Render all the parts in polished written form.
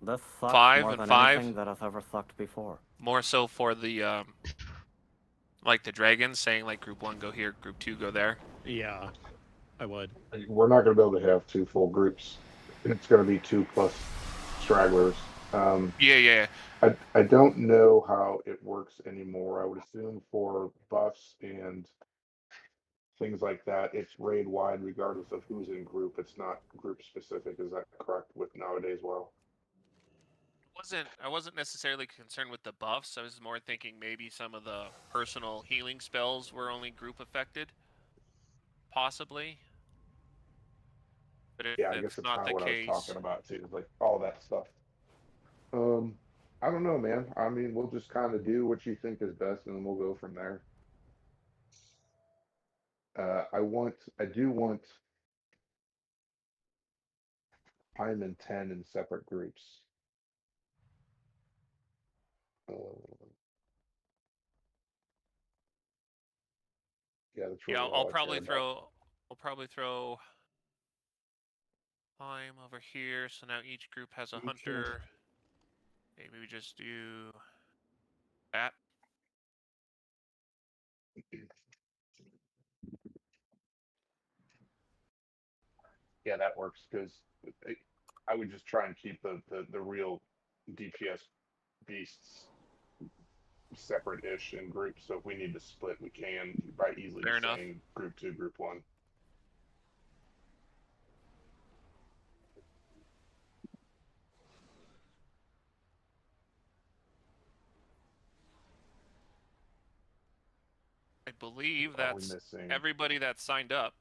This sucks 5 more and than 5. anything that has ever sucked before. More so for the like the dragons, saying like group 1 go here, group 2 go there. Yeah, I would. We're not going to be able to have two full groups. It's going to be two plus stragglers. Yeah. I don't know how it works anymore. I would assume for buffs and things like that, it's raid wide regardless of who's in group. It's not group specific. Is that correct with nowadays? Well, I wasn't necessarily concerned with the buffs. I was more thinking maybe some of the personal healing spells were only group affected, possibly. But if yeah, I guess that's that's not kind of the what I was case, talking about too. Like all that stuff. Um, I don't know, man. I mean, we'll just kind of do what you think is best, and then we'll go from there. I do want I'm in 10 in separate groups. Uh, yeah, that's yeah, really all I care about. I'll probably throw Lime over here. So now each group has a Me too. hunter. Maybe we just do that. Yeah, that works because I would just try and keep the real DPS beasts separate-ish in groups. So if we need to split, we can by easily Fair just enough. saying group 2, group 1. I believe Are we that's missing? everybody that signed up.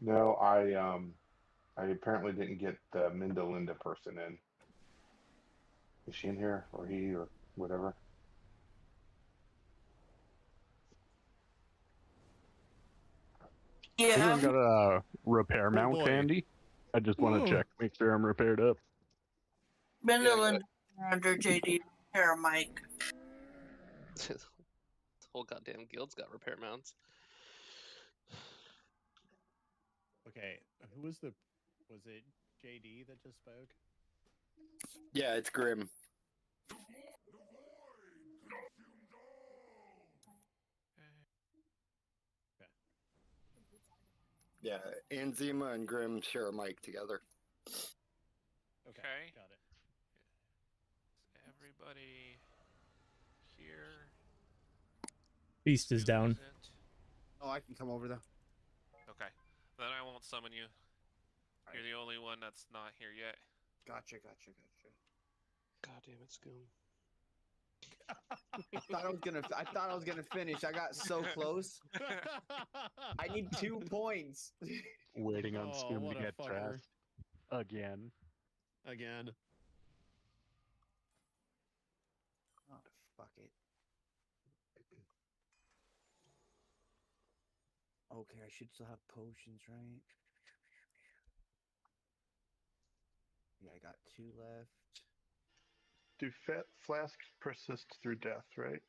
No, I apparently didn't get the Minda Linda person in. Is she in here or he or whatever? Anyone Yeah. got a repair mount boy. handy? I just want to Ooh. check, make sure I'm repaired up. Bendel and under JD repair Mike. The whole goddamn guild's got repair mounts. Okay, who was the? Was it JD that just spoke? Yeah, it's Grim. Yeah, Anzima and Grim share a mic together. Okay. Got it. Everybody here. Beast is down. Isn't. Oh, I can come over though. Okay. Then I won't summon you. You're the only one that's not here yet. Gotcha. God damn it, Scoom. I thought I was gonna finish. I got so close. I need 2 points. Waiting on Oh, Scoom what to a get fucker. trapped. Again. Again. Oh, fuck it. Okay, I should still have potions, right? Yeah, I got 2 left. Do flasks persist through death, right?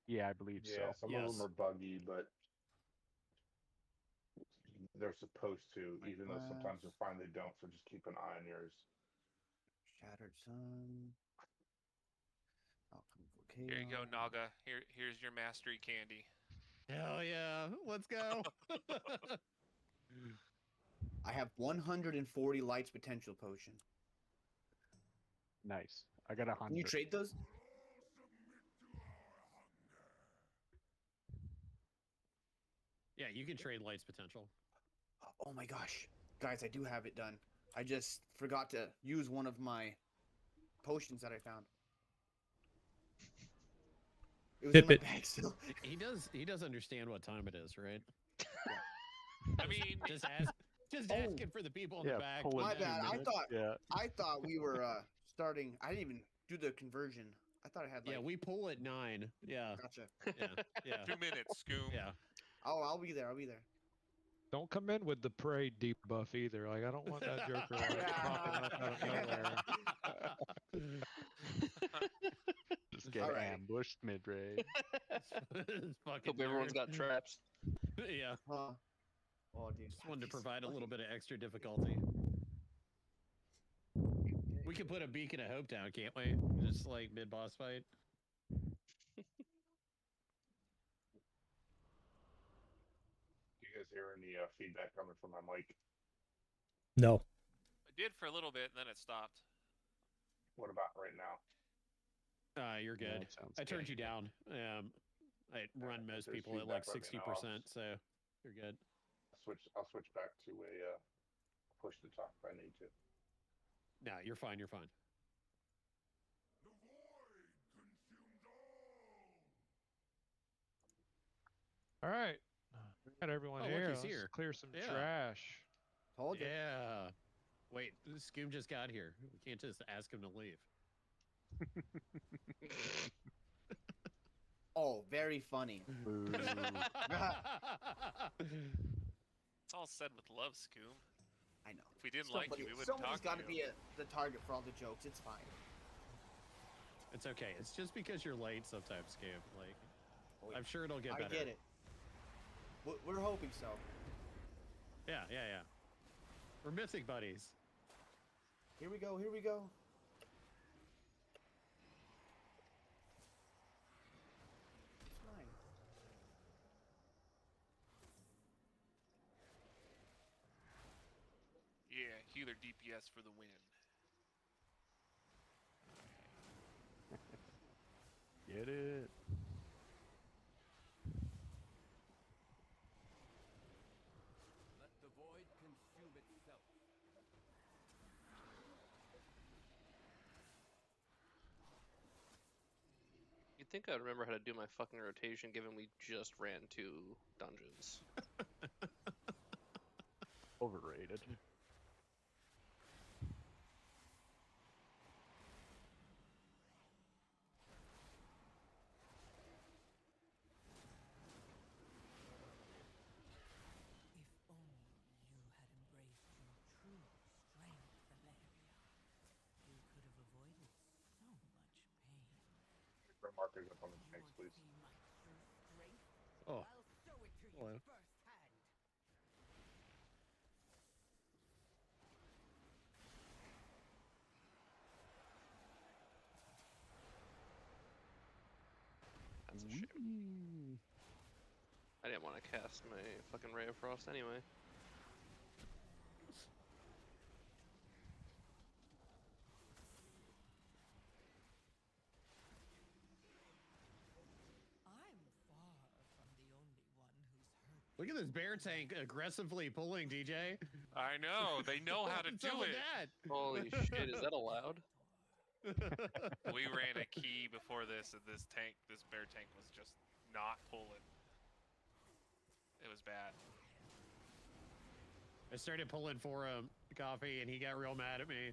Yeah, I believe Yeah, so. some of them are buggy, but they're supposed to, even though sometimes they're fine they don't. So just keep an eye on yours. Shattered Sun. Here you go, Naga. Here's your mastery candy. Hell yeah! Let's go. I have 140 lights potential potion. Nice. I got 100. Can you trade those? Yeah, you can trade lights potential. Oh my gosh. Guys, I do have it done. I just forgot to use one of my potions that I found. It was Dip in my it. bag still. He does understand what time it is, right? I mean, just asking for the people in the back. pull it My 2 bad. minutes. I thought we were starting. I didn't even do the conversion. I thought I had like. Yeah, we pull at 9. Yeah. Gotcha. Yeah. 2 minutes, Scoom. Yeah. Oh, I'll be there. Don't come in with the parade debuff either. Like, I don't want that joker popping up out of nowhere. Just get ambushed mid-raid. Hope everyone's got traps. Yeah. Huh. Oh, dude. Just wanted to provide a little bit of extra difficulty. We could put a beacon of hope down, can't we? Just like mid boss fight. Do you guys hear any feedback coming from my mic? No. I did for a little bit, and then it stopped. What about right now? You're Yeah, good. that sounds I turned good. you down. I run most there's people at like feedback, let me know. 60%, so you're good. I'll switch back to a push to talk if I need to. No, you're fine. You're fine. All right. Got everyone Oh, look, here. he's Let's here. clear some Yeah. trash. Told you. Yeah. Wait, Scoom just got here. We can't just ask him to leave. Oh, very funny. Boo. It's all said with love, Scoom. I know. If we didn't like you, we wouldn't Somebody's talk got to to you. be the target for all the jokes. It's fine. It's okay. It's just because you're late sometimes, Scoom. Like, Oh, I'm sure it'll get I better. get it. We're hoping so. Yeah. We're mythic buddies. Here we go. Here we go. It's mine. Yeah, healer DPS for the win. Get it. Let the void consume itself. You'd think I'd remember how to do my fucking rotation, given we just ran 2 dungeons. Overrated. If only you had embraced your true strength, Valeria, you could have avoided so much pain. Red markers up on the tanks, please. Oh. I'll show it to you Hello. firsthand. That's a shame. I didn't want to cast my fucking Ray of Frost anyway. I'm far from the only one who's hurt. Look at this bear tank aggressively pulling, DJ. I know. They know how to What's do up with it. that? Holy shit, is that allowed? We ran a key before this, and this bear tank was just not pulling. It was bad. I started pulling for him, Coffee, and he got real mad at me.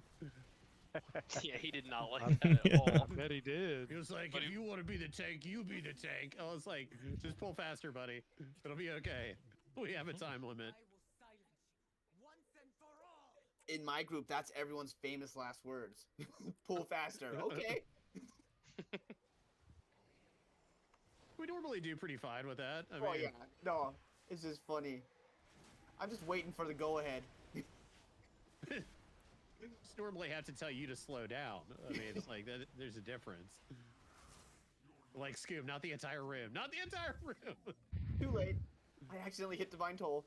Yeah, he did not like that at all. I bet he did. He was like, But if he- you want to be the tank, you be the tank. I was like, just pull faster, buddy. It'll be okay. We have a time limit. I will silence you once and for all. In my group, that's everyone's famous last words. Pull faster. Okay. We normally do pretty fine with that. I Oh mean, yeah. No, it's just funny. I'm just waiting for the go ahead. just normally have to tell you to slow down. I mean, it's like that, there's a difference. Like Scoob, not the entire room. Not the entire room. Too late. I accidentally hit Divine Toll.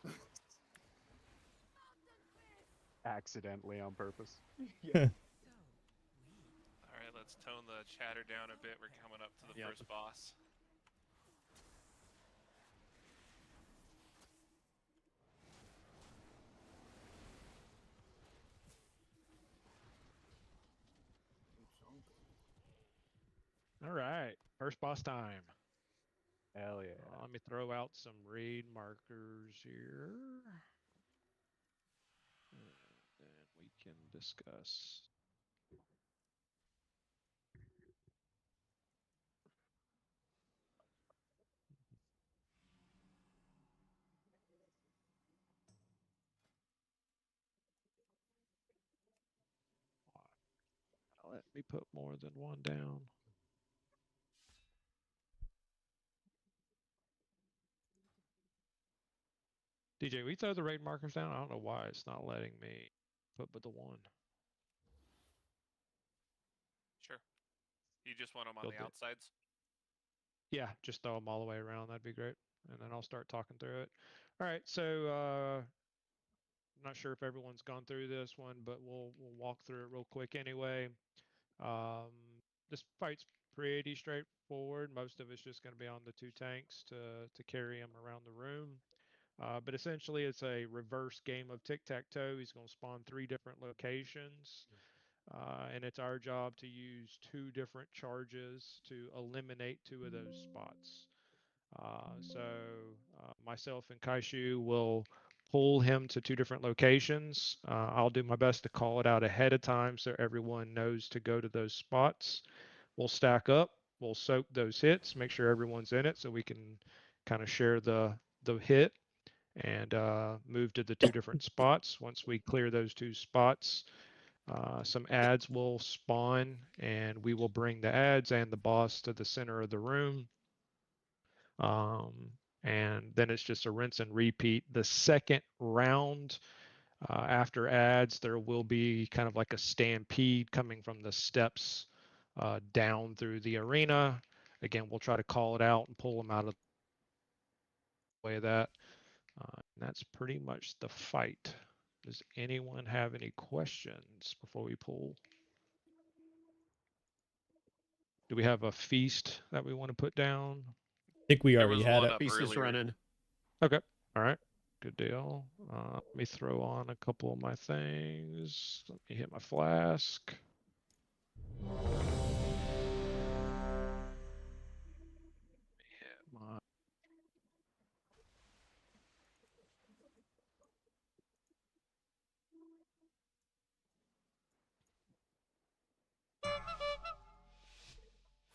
Accidentally on purpose. Yeah. So we All right, let's tone the chatter down a bit. We're coming up to the Yep. first boss. All right. First boss time. Hell yeah. Let me throw out some raid markers here. And then we can discuss. Let me put more than one down. DJ, we throw the raid markers down. I don't know why it's not letting me put but the one. You just want them on Build the it. outsides? Yeah, just throw them all the way around. That'd be great. And then I'll start talking through it. All right, so I'm not sure if everyone's gone through this one, but we'll walk through it real quick anyway. Um, this fight's pretty straightforward. Most of it's just going to be on the 2 tanks to carry them around the room. But essentially, it's a reverse game of tic-tac-toe. He's going to spawn 3 different locations. And it's our job to use 2 different charges to eliminate 2 of those spots. So myself and Kaishu will pull him to 2 different locations. I'll do my best to call it out ahead of time so everyone knows to go to those spots. We'll stack up. We'll soak those hits, make sure everyone's in it so we can kind of share the hit and move to the 2 different spots. Once we clear those 2 spots, some ads will spawn and we will bring the ads and the boss to the center of the room. And then it's just a rinse and repeat. The second round after ads, there will be kind of like a stampede coming from the steps down through the arena. Again, we'll try to call it out and pull them out of the way of that. And that's pretty much the fight. Does anyone have any questions before we pull? Do we have a feast that we want to put down? I think we There already was had one it. up Beast is earlier. running. Okay. All right. Good deal. Let me throw on a couple of my things. Let me hit my flask. Hit my...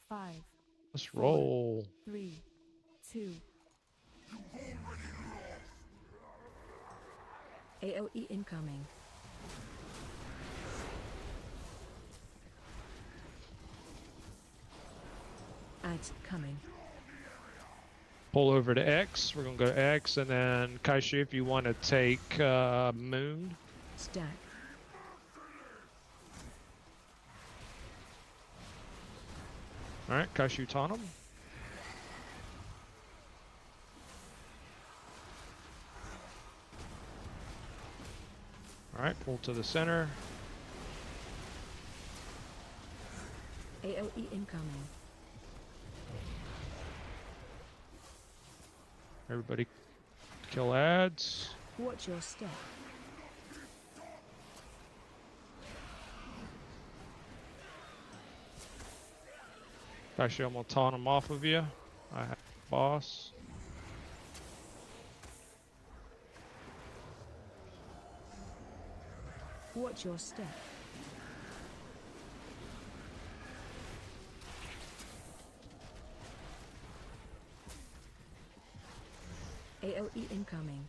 Five, Let's 4, roll. 3, 2. AOE incoming. Ads coming. Pull over to X. We're going to go to X. And then, Kaishu, if you want to take Moon. Stack. All right, Kaishu Tanum. All right, pull to the center. AOE incoming. Everybody kill ads. Watch your step. Actually, I'm going to taunt him off of you. I have boss. Watch your step. AOE incoming.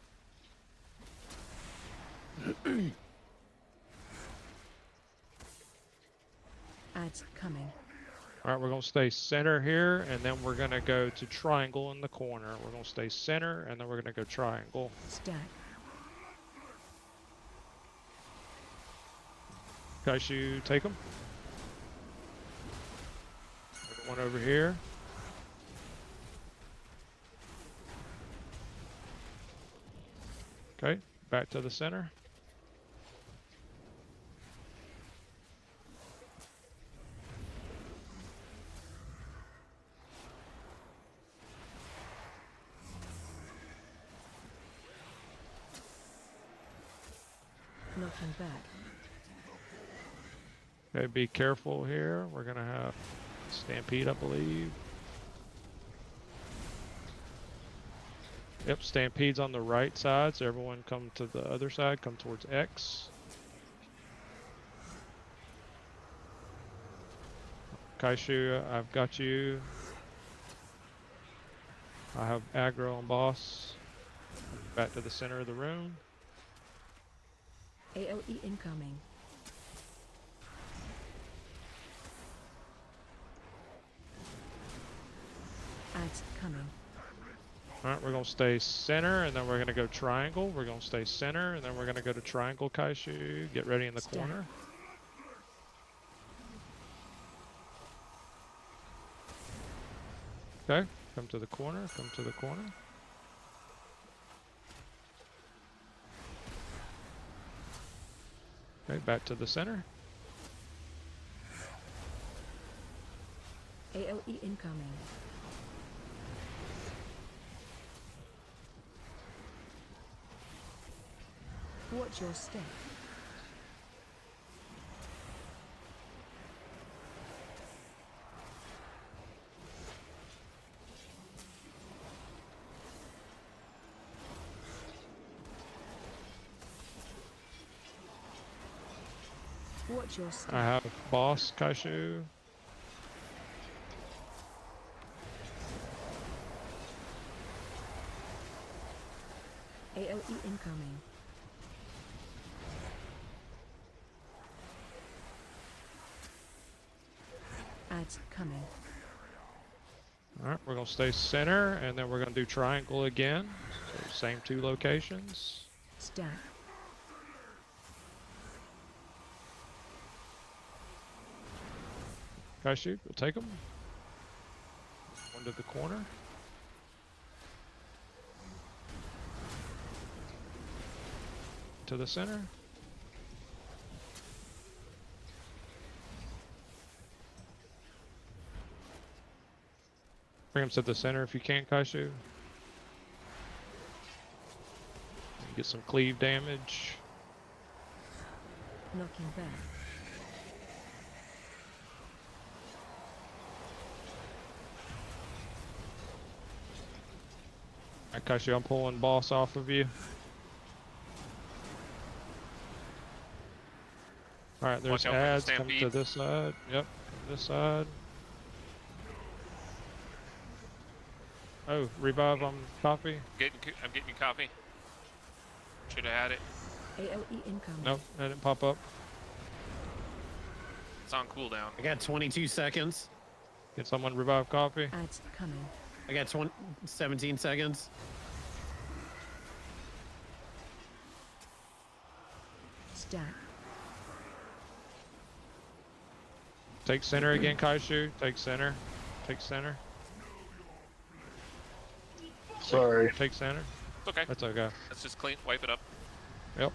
Ads coming. All right, we're going to stay center here, and then we're going to go to triangle in the corner. We're going to stay center, and then we're going to go triangle. Stack. Kaishu, take them. One over here. Okay, back to the center. Knocking back. Okay, be careful here. We're gonna have stampede, I believe. Yep, stampede's on the right side, so everyone come to the other side, come towards X. Kaishu, I've got you. I have aggro and boss. Back to the center of the room. AOE incoming. Ads coming. Alright, we're going to stay center, and then we're going to go triangle. We're going to stay center, and then we're going to go to triangle, Kaishu. Get ready in the corner. Okay, come to the corner, come to the corner. Okay, back to the center. AOE incoming. Watch your step. Watch your step. I have boss Kaishu. AOE incoming. Ads coming. Alright, we're gonna stay center, and then we're gonna do triangle again. So same 2 locations. Stack. Kaishu, we'll take them. One to the corner. To the center. Bring him to the center if you can, Kaishu. Get some cleave damage. Knocking back. Alright, Kaishu, I'm pulling boss off of you. Alright, there's Watch out for the ads coming to stampede. this side. Yep, this side. Oh, revive on coffee. I'm getting you coffee. Should have had it. AOE incoming. Nope, that didn't pop up. It's on cooldown. I got 22 seconds. Can someone revive coffee? Ads coming. I got 17 seconds. Stack. Take center again, Kaishu. Take center. Take center. Sorry. Take center. It's okay. That's okay. Let's just clean, wipe it up. Yep.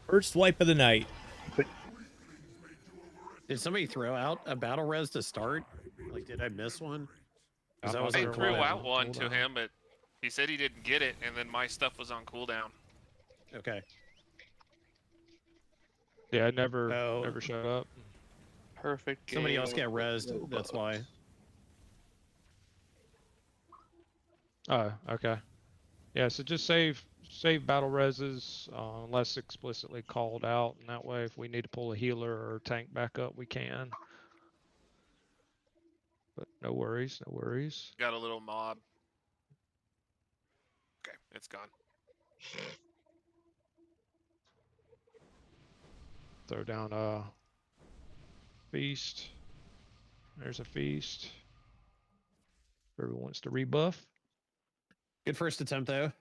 First wipe of the night. Did somebody throw out a battle res to start? Like, did I miss one? 'Cause I I was I on threw cooldown. out one to Cooldown. him, but he said he didn't get it, and then my stuff was on cooldown. Okay. Yeah, I never Oh. never showed up. Perfect. Somebody game else got with rezzed. no That's buffs. why. Oh, okay. Yeah, so just save battle reses unless explicitly called out, and that way if we need to pull a healer or tank back up, we can. But no worries, no worries. Got a little mob. Okay, it's gone. Throw down a feast. There's a feast. Everyone wants to rebuff. Good first attempt, though.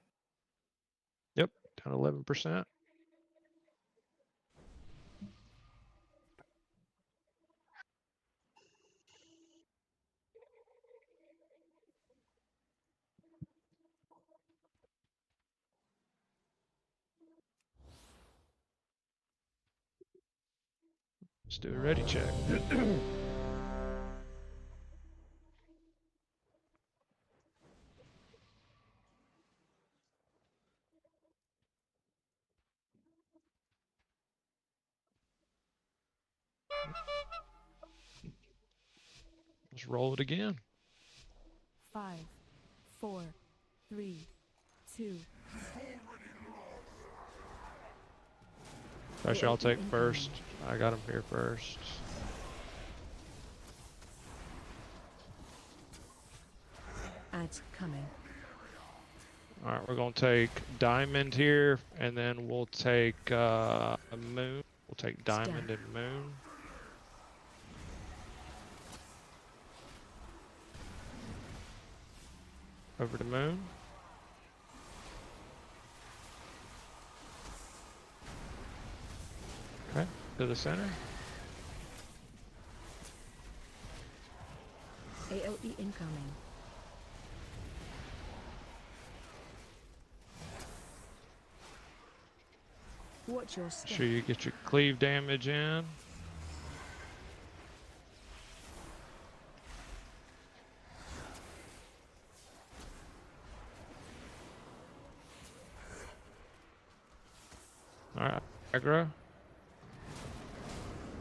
Yep, down 11%. Let's do a ready check. Let's roll it again. 5, 4, 3, 2. Actually, I'll take first. I got him here first. Ads coming. All right, we're gonna take diamond here, and then we'll take a moon. We'll take diamond and moon. Over to moon. Okay, to the center. AOE incoming. Watch your Make step. sure you get your cleave damage in. Alright, aggro.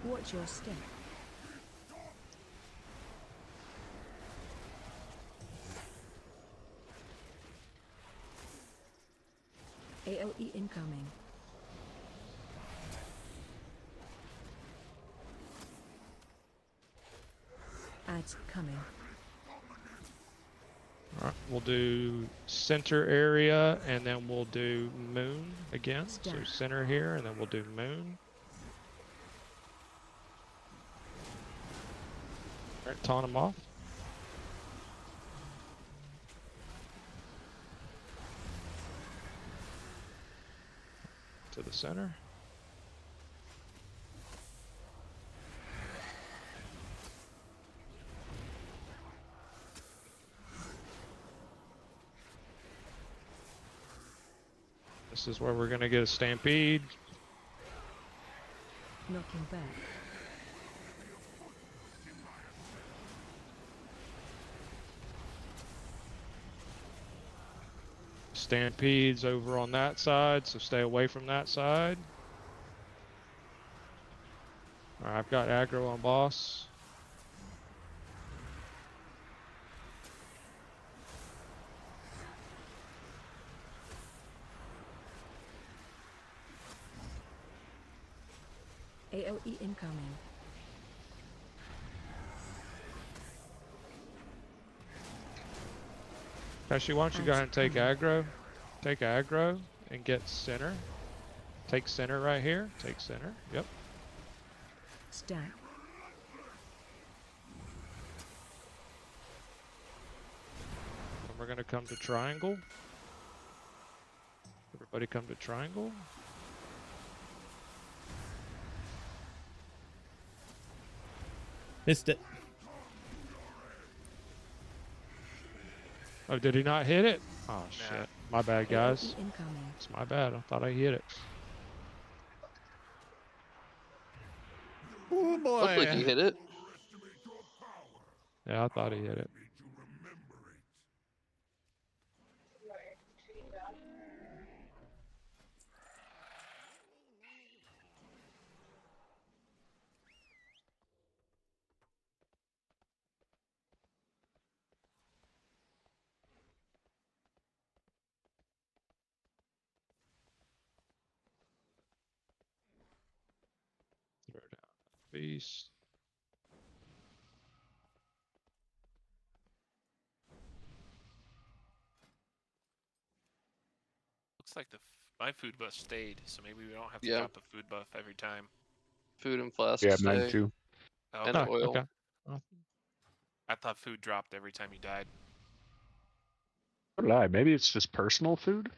Watch your step. AOE incoming. Ads coming. Alright, we'll do center area and then we'll do moon again. So Stack. center here and then we'll do moon. Alright, taunt him off. To the center. This is where we're gonna get a stampede. Knocking back. Stampedes over on that side, so stay away from that side. Alright, I've got aggro on boss. AOE incoming. Actually, why don't you go ahead and take aggro? Take aggro and get center. Take center right here. Take center. Yep. Stack. And we're gonna come to triangle. Everybody come to triangle. Missed it. Oh, did he not hit it? Oh shit. My bad, guys. AOE incoming. It's my bad. I thought I hit it. Oh boy. Looked like he hit it. Yeah, I thought he hit it. Throw down beast. Looks like my food buff stayed, so maybe we don't have to Yeah. drop a food buff every time. Food and flasks. Yeah, mine stay, too. Oh, And okay. oil. Okay. Oh, I thought food dropped every time you died. What lie? Maybe it's just personal food.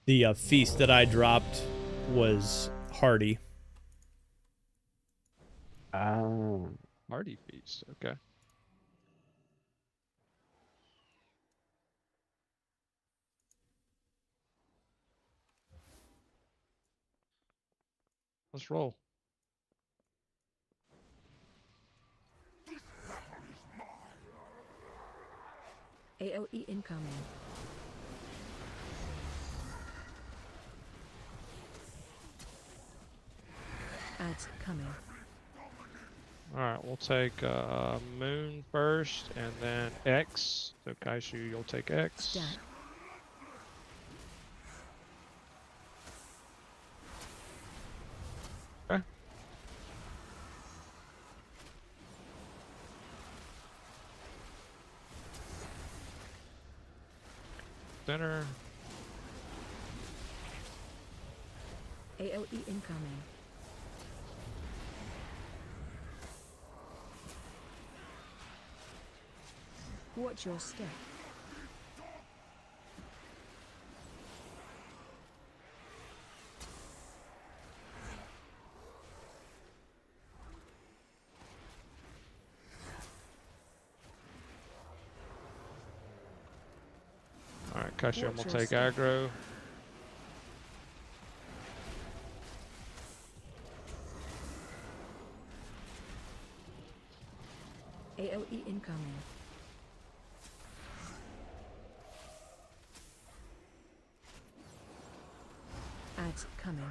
The feast that I dropped was hearty. Oh. Hearty feast. Okay. Let's roll. AOE incoming. Ads coming. Alright, we'll take moon first and then X. So Kaishu, you'll take X. Stack. Okay. Center. AOE incoming. Watch your step. Kashyam will Watch your take step. aggro. AOE incoming. Ads coming.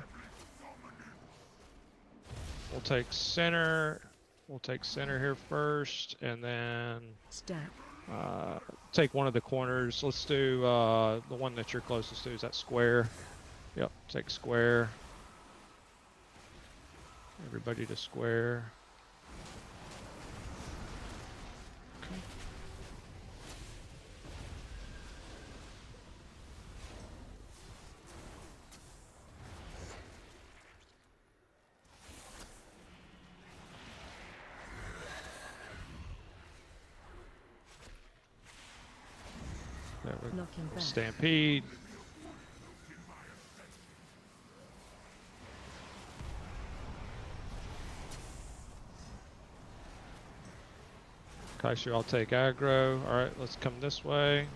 We'll take center. We'll take center here first, and then Step. take one of the corners. Let's do the one that you're closest to. Is that square? Yep, take square. Everybody to square. Okay. There we go. Knocking back. Stampede. Kaishu, I'll take aggro. Alright, let's come this way.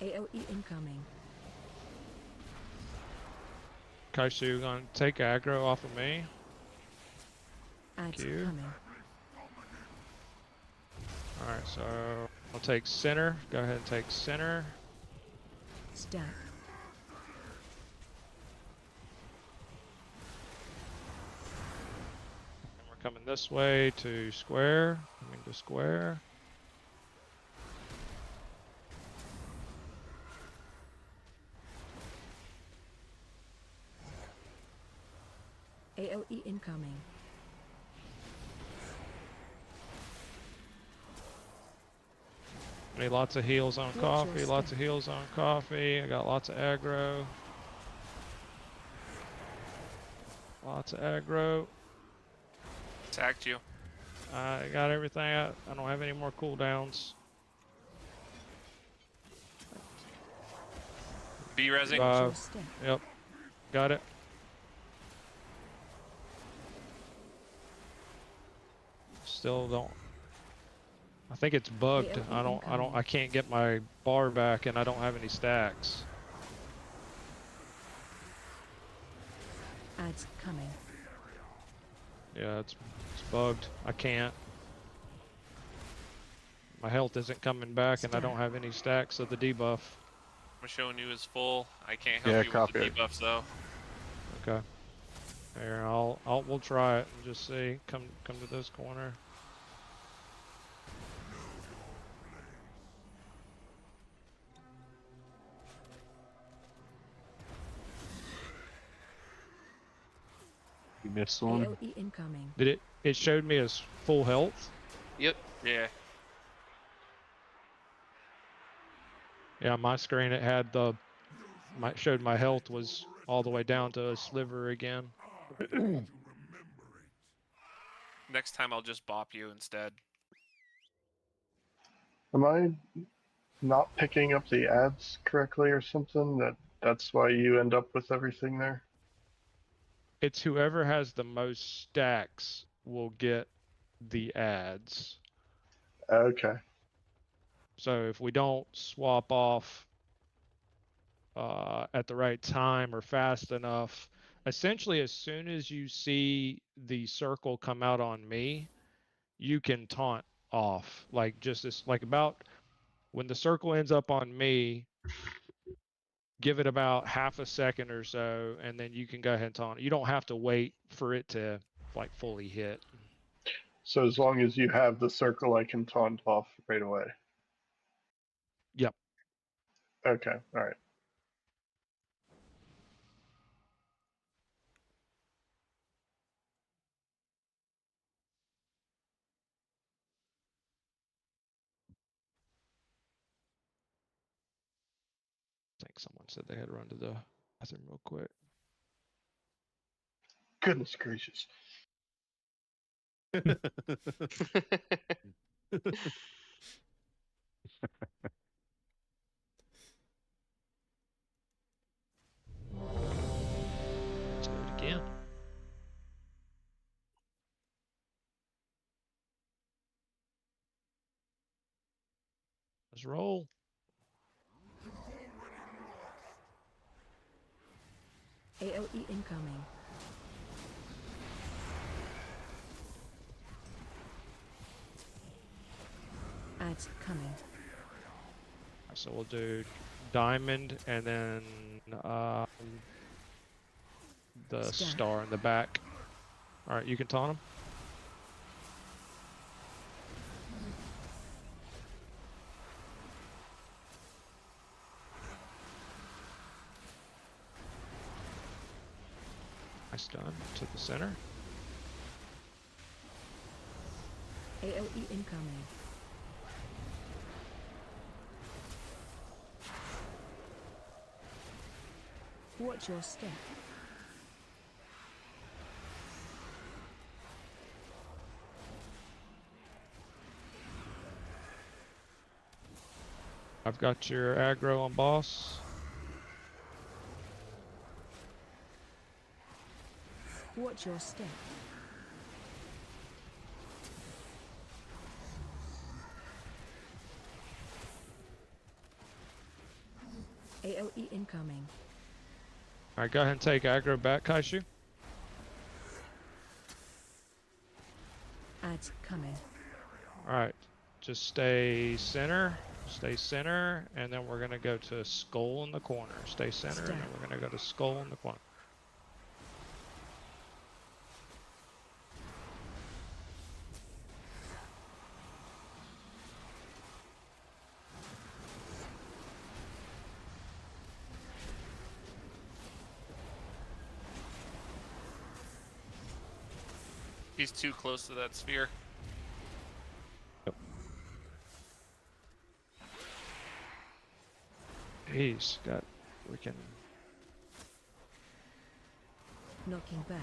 AOE incoming. Kaishu, gonna take aggro off of me. Ads you. coming. Alright, so I'll take center. Go ahead and take center. Step. And we're coming this way to square. Coming to square. AOE incoming. Need lots of heals on Watch your coffee, lots step. of heals on coffee. I got lots of aggro. Lots of aggro. Attacked you. I got everything. I don't have any more cooldowns. B resing. Watch Uh, your step. Yep. Got it. Still don't. I think it's bugged. I can't get my bar back and I don't have any stacks. Ads coming. Yeah, it's bugged. I can't. My health isn't coming back and I don't have any stacks of the debuff. I'm showing you is full. I can't Yeah, help you with copy the it. debuffs though. Okay. Here, we'll try it and just see. Come to this corner. You missed one. AOE incoming. Did it showed me as full health? Yep. Yeah. Yeah, my screen it had showed my health was all the way down to a sliver again. Next time I'll just bop you instead. Am I not picking up the ads correctly or something? That's why you end up with everything there? It's whoever has the most stacks will get the ads. Okay. So if we don't swap off at the right time or fast enough, essentially as soon as you see the circle come out on me, you can taunt off. Like just as like about when the circle ends up on me, give it about half a second or so, and then you can go ahead and taunt. You don't have to wait for it to like fully hit. So as long as you have the circle, I can taunt off right away. Yep. Okay, alright. I think someone said they had to run to the bathroom real quick. Goodness gracious. Let's roll. AOE incoming. Ads coming. So we'll do diamond and then the Stack. star in the back. All right, you can taunt him. Nice done. To the center. AOE incoming. Watch your step. I've got your aggro on boss. Watch your step. AOE incoming. All right, go ahead and take aggro back, Kaishu. Ads coming. All right, just stay center, and then we're gonna go to skull in the corner. Stay center, and then we're gonna go to skull in the corner. He's too close to that sphere. He's got freaking. Knocking back.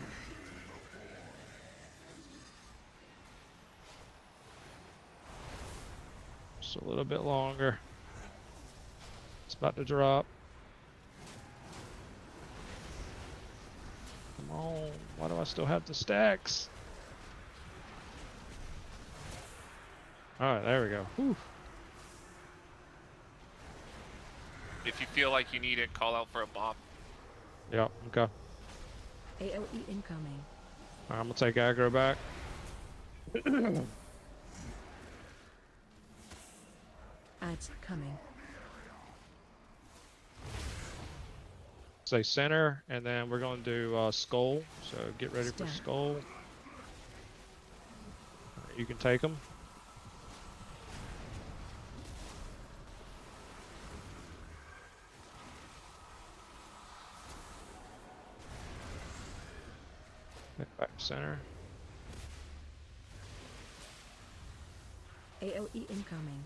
Just a little bit longer. It's about to drop. Come on. Why do I still have the stacks? Alright, there we go. Whew. If you feel like you need it, call out for a bop. Yeah, okay. AOE incoming. Alright, I'm gonna take aggro back. Ads coming. Say center, and then we're gonna do skull. So get ready for Stack. skull. You can take them. Back to center. AOE incoming.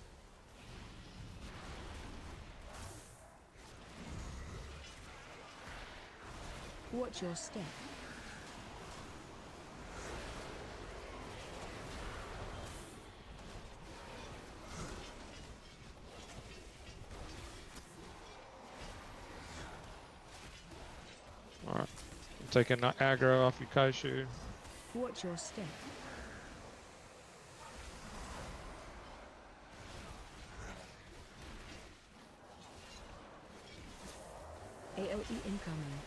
Watch your step. Alright. I'm taking aggro off you, Kaishu. Watch your step. AOE incoming.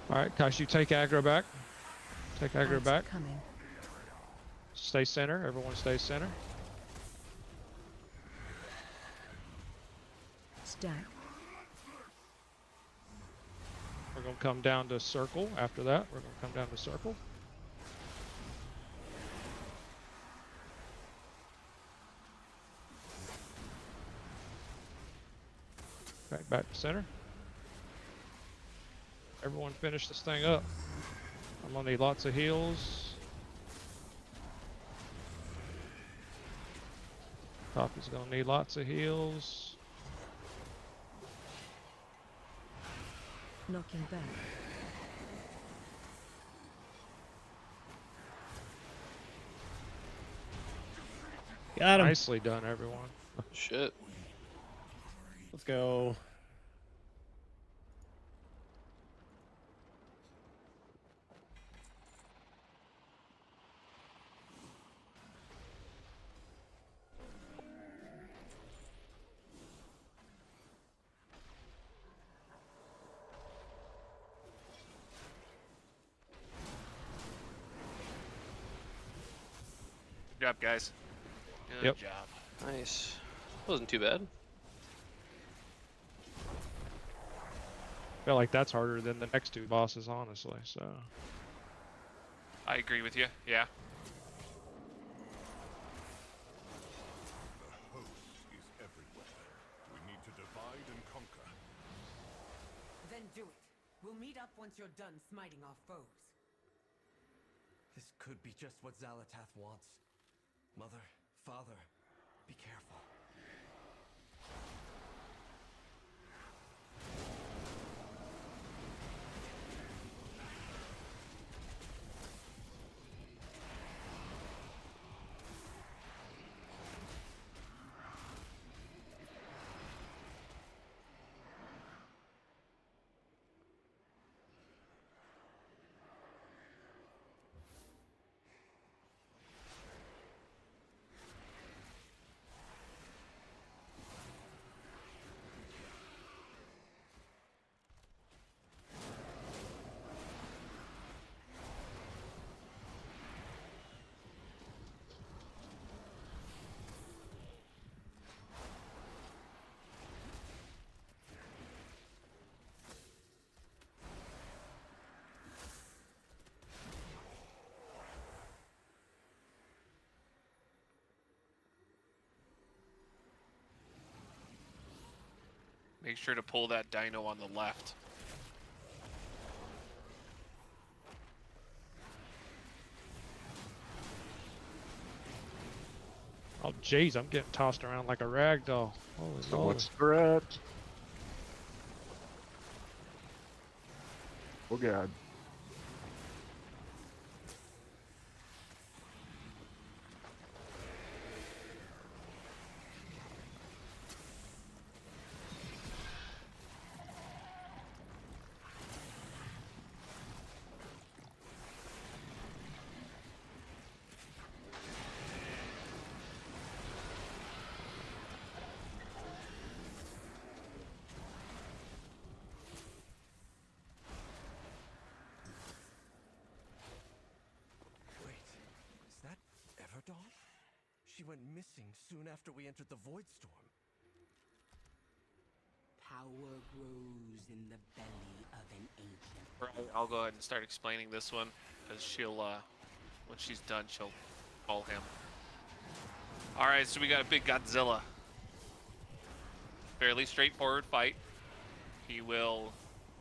Alright, Kaishu, take aggro back. Take aggro Ads back. coming. Stay center. Everyone stay center. Stack. We're going to come down to circle after that. We're going to come down to circle. Back to center. Everyone finish this thing up. I'm going to need lots of heals. Coffee's going to need lots of heals. Knocking back. Got him. Nicely done, everyone. Shit. Let's go. Good job, guys. Good Yep. job. Nice. Wasn't too bad. Feel like that's harder than the next two bosses, honestly. So. I agree with you. Yeah. The host is everywhere. We need to divide and conquer. Then do it. We'll meet up once you're done smiting our foes. This could be just what Xalatath wants. Mother, father, be careful. Make sure to pull that dino on the left. Oh, jeez, I'm getting tossed around like a rag doll. Holy So moly. what's the threat? Oh god. Wait, is that Everdol? She went missing soon after we entered the Voidstorm. Power grows in the belly of an ancient. Right, I'll go ahead and start explaining this one, because she'll, when she's done, she'll call him. Alright, so we got a big Godzilla. Fairly straightforward fight. He will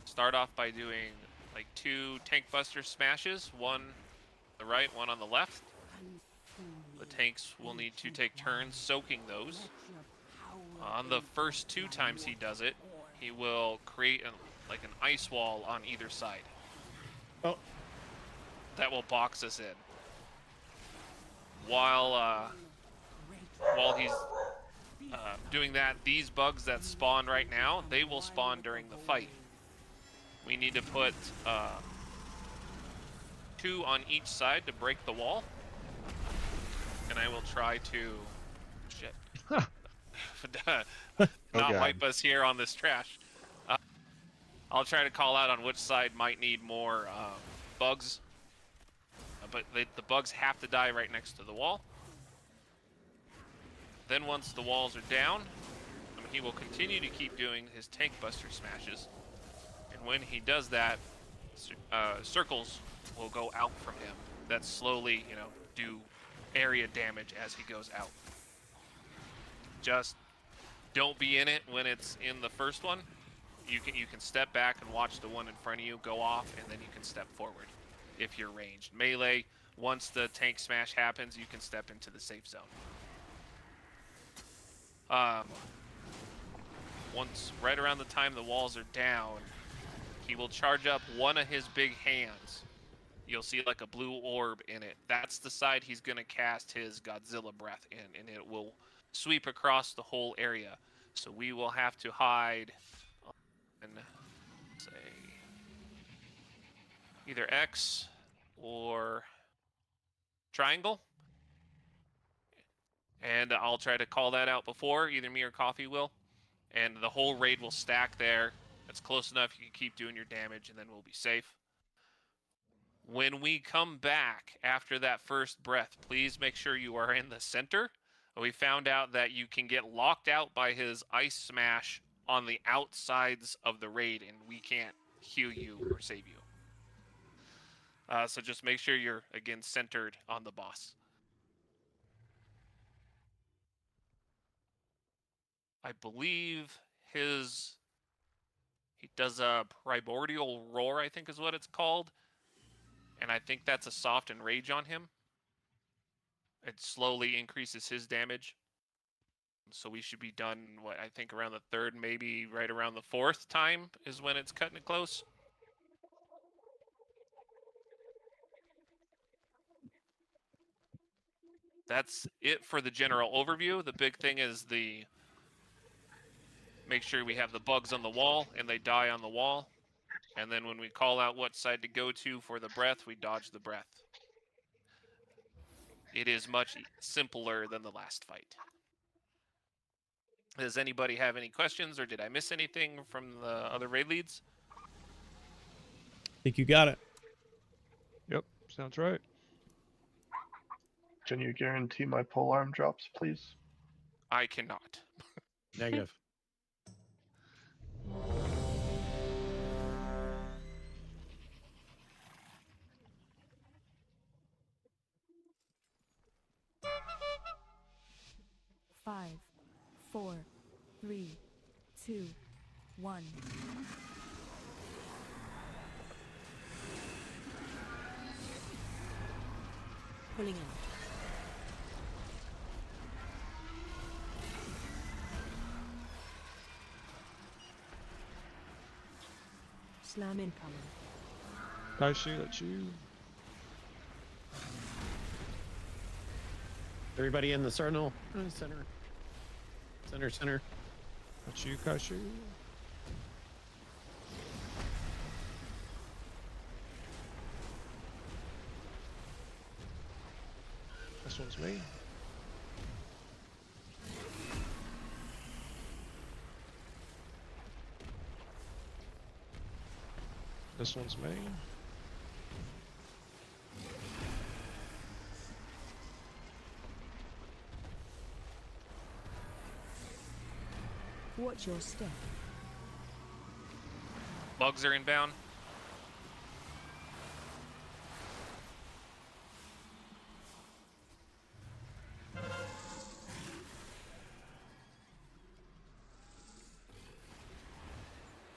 start off by doing like 2 tank buster smashes, one on the right, one on the left. The tanks will need to take turns soaking those. On the first 2 times he does it, he will create like an ice wall on either side. Oh. That will box us in. While he's doing that, these bugs that spawn right now, they will spawn during the fight. We need to put 2 on each side to break the wall. And I will try to... Shit. Not wipe us here on this trash. I'll try to call out on which side might need more bugs. But the bugs have to die right next to the wall. Then once the walls are down, he will continue to keep doing his tank buster smashes. And when he does that, circles will go out from him that slowly, do area damage as he goes out. Just don't be in it when it's in the first one. You can step back and watch the one in front of you go off, and then you can step forward if you're ranged. Melee, once the tank smash happens, you can step into the safe zone. Once right around the time the walls are down, he will charge up one of his big hands. You'll see like a blue orb in it. That's the side he's going to cast his Godzilla breath in, and it will sweep across the whole area. So we will have to hide and say either X or triangle. And I'll try to call that out before, either me or Coffee will. And the whole raid will stack there. That's close enough, you can keep doing your damage, and then we'll be safe. When we come back after that first breath, please make sure you are in the center. We found out that you can get locked out by his ice smash on the outsides of the raid, and we can't heal you or save you. So just make sure you're, again, centered on the boss. I believe he does a primordial roar, I think is what it's called. And I think that's a soft enrage on him. It slowly increases his damage. So we should be done, what, I think around the third, maybe right around the fourth time is when it's cutting it close. That's it for the general overview. The big thing is make sure we have the bugs on the wall and they die on the wall. And then when we call out what side to go to for the breath, we dodge the breath. It is much simpler than the last fight. Does anybody have any questions, or did I miss anything from the other raid leads? I think you got it. Yep, sounds right. Can you guarantee my polearm drops, please? I cannot. Negative. Five, 4, 3, 2, 1. Pulling in. Slam incoming. Kaishu, that's you. Everybody in the center. Center. That's you, Kaishu. This one's me. This one's me. Watch your step. Bugs are inbound.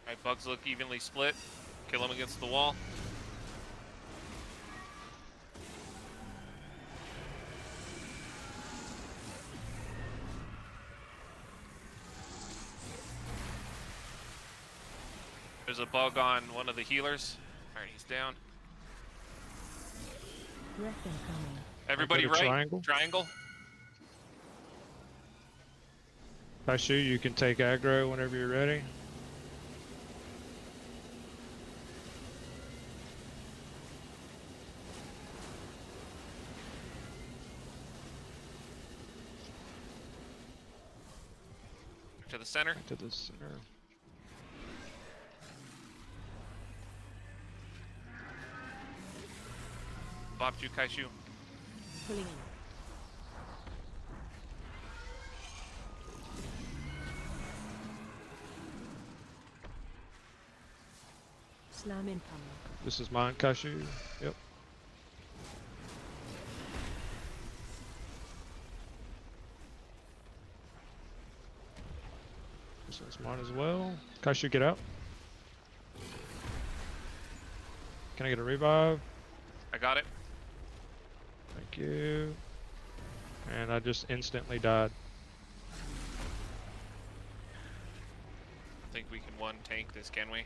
Alright, bugs look evenly split. Kill them against the wall. There's a bug on one of the healers. Alright, he's down. Breath incoming. Everybody Go to right? triangle. Kaishu, you can take aggro whenever you're ready. To the center. To the center. Bopped you, Kaishu. Pulling in. Slam incoming. This is mine, Kaishu. Yep. This one's mine as well. Kaishu, get out. Can I get a revive? I got it. Thank you. And I just instantly died. I think we can one tank this, can we?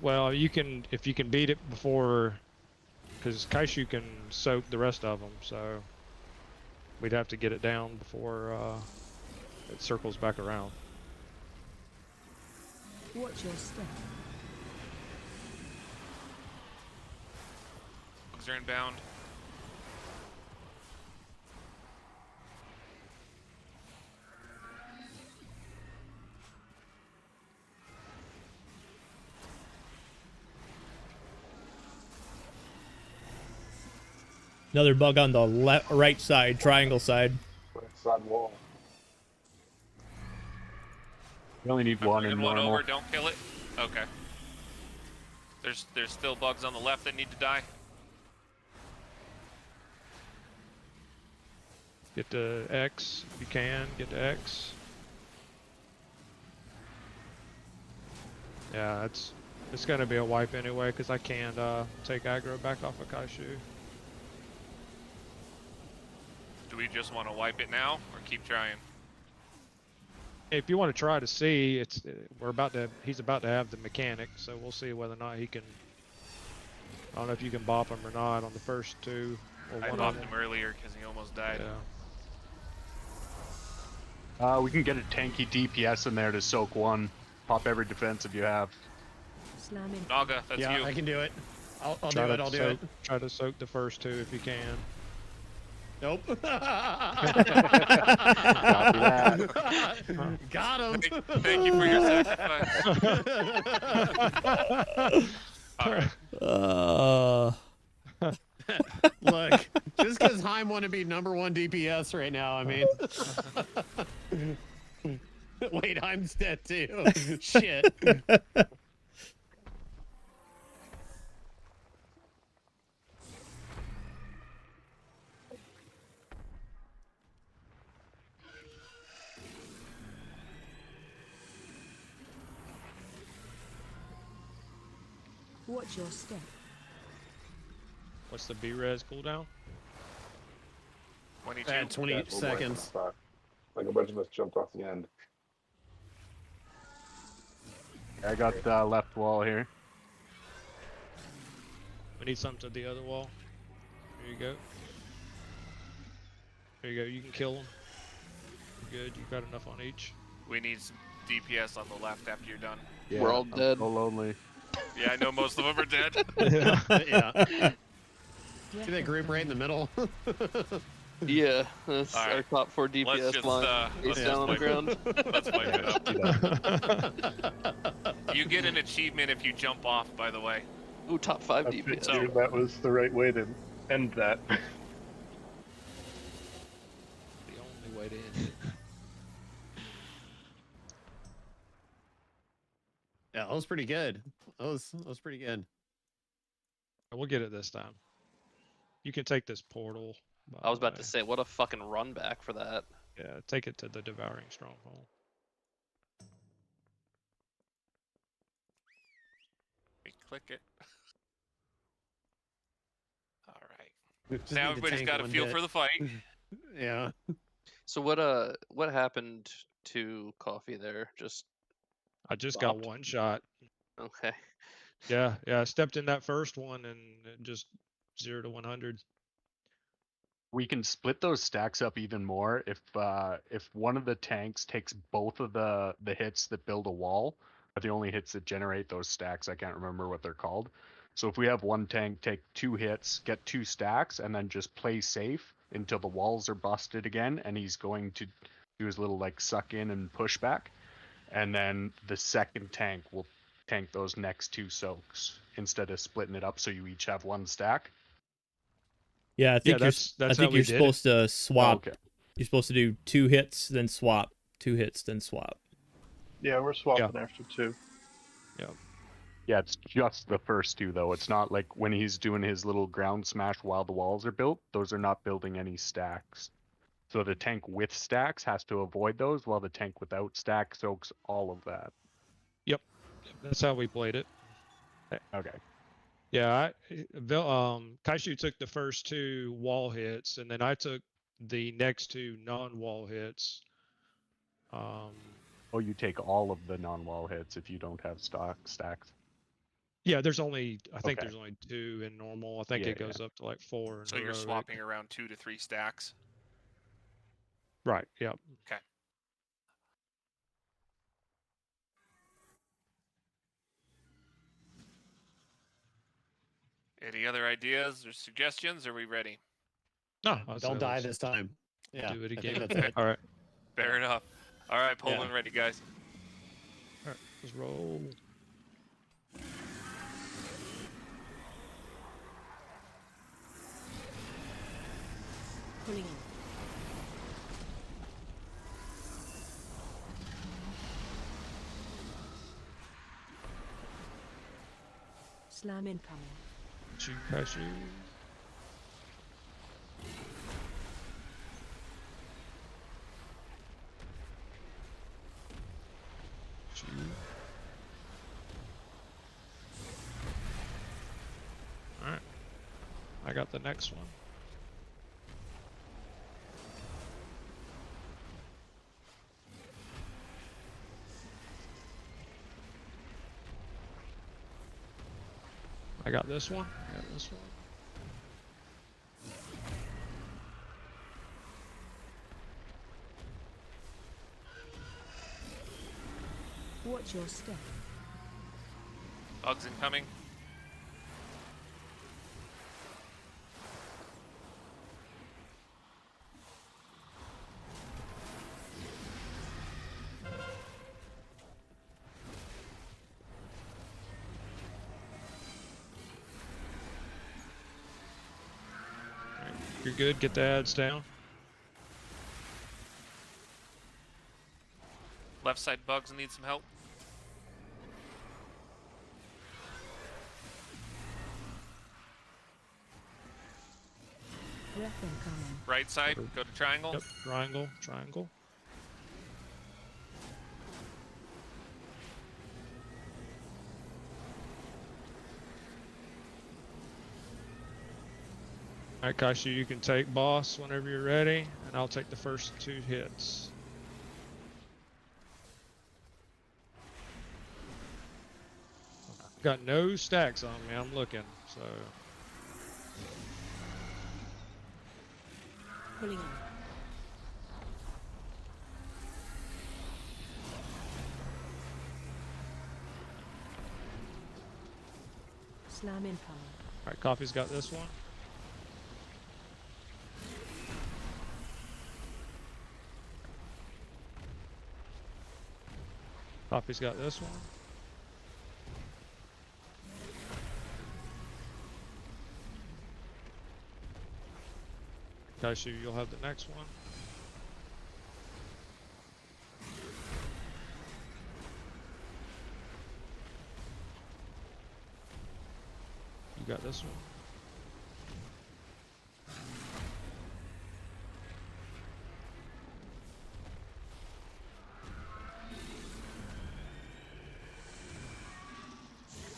Well, you can, if you can beat it before, because Kaishu can soak the rest of them, so we'd have to get it down before it circles back around. Watch your step. Bugs are inbound. Another bug on the right side, triangle side. Right side wall. You only need I'm one bringing in one normal. over. Don't kill it. Okay. There's still bugs on the left that need to die. Get to X if you can. Get to X. Yeah, it's gonna be a wipe anyway because I can't take aggro back off of Kaishu. Do we just want to wipe it now or keep trying? If you want to try to see, he's about to have the mechanic, so we'll see whether or not he can. I don't know if you can bop him or not on the first two or I one bopped of them. him earlier because he almost died. Yeah. We can get a tanky DPS in there to soak one. Pop every defensive you have. Slam in. Naga, that's Yeah, you. I can do it. I'll do Try it. to I'll do soak- it. Try to soak the first two if you can. Nope. Copy that. Got him. Thank you for your sacrifice. All right. Look, just because Heim want to be #1 DPS right now, I mean. Wait, Heim's dead too. Shit. Watch your step. What's the B-res cooldown? 22. 20 Yeah, seconds. Like a bunch of us jumped off the end. I got the left wall here. We need something to the other wall. There you go. There you go. You can kill them. You're good. You've got enough on each. We need some DPS on the left after you're done. Yeah, We're all I'm dead. so lonely. Yeah, I know most of them are dead. Yeah. See that group right in the middle? Yeah, that's All right. our top 4 DPS Let's just, line. Face let's down just on the wipe ground. Let's wipe it up. You get an achievement if you jump off, by the way. Ooh, top 5 I DPS. figured that was the right way to end that. The only way to end it. Yeah, that was pretty good. That was pretty good. We'll get it this time. You can take this portal. by I was the about way. to say, what a fucking run back for that. Yeah, take it to the Devouring Stronghold. We click it. All right. Just Now need to everybody's tank got a one feel hit. for the fight. Yeah. So what happened to Coffee there? Just I just got bopped? one shot. Okay. Yeah, I stepped in that first one and it just 0 to 100. We can split those stacks up even more if one of the tanks takes both of the hits that build a wall, are the only hits that generate those stacks. I can't remember what they're called. So if we have one tank take 2 hits, get 2 stacks, and then just play safe until the walls are busted again, and he's going to do his little like suck in and push back, and then the second tank will tank those next 2 soaks instead of splitting it up so you each have 1 stack. Yeah, I think that's I how think we you're did it. supposed to swap. Okay. You're supposed to do 2 hits, then swap. 2 hits, then swap. Yeah, we're swapping after 2. Yeah, it's just the first 2 though. It's not like when he's doing his little ground smash while the walls are built. Those are not building any stacks. So the tank with stacks has to avoid those, while the tank without stack soaks all of that. Yep, that's how we played it. Okay. Yeah, Kaishu took the first 2 wall hits, and then I took the next 2 non-wall hits. Oh, you take all of the non-wall hits if you don't have stacks. Yeah, there's only I think Okay. there's only 2 in normal. I think Yeah, it goes up to like 4 in So you're heroic. swapping around 2 to 3 stacks. Right. Yep. Okay. Any other ideas or suggestions? Are we ready? No, Don't die this time. Yeah. Do it I think again. that's it. All right. Fair enough. All right, pull Yeah. one ready, guys. All right. Let's roll. Pulling in. Slam incoming. Cashew. Alright. I got the next one. I got this one. I got this one. Watch your step. Bugs incoming. Alright, you're good. Get the ads down. Left side bugs need some help. Breath incoming. Right side, go to triangle. Yep, triangle, triangle. Alright, Kashi, you can take boss whenever you're ready, and I'll take the first 2 hits. Got no stacks on me, I'm looking, so. Pulling in. Slam incoming. Alright, Coffee's got this one. Coffee's got this one. Kaishu, you'll have the next one. You got this one.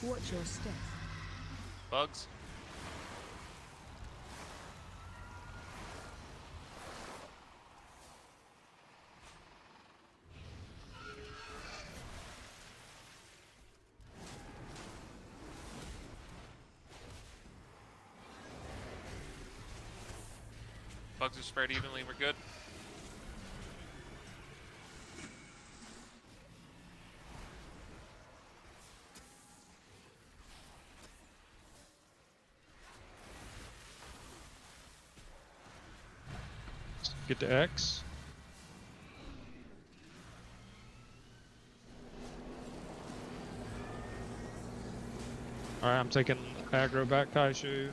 Watch your step. Bugs. Bugs are spread evenly, we're good. Get to X. Alright, I'm taking aggro back, Kaishu.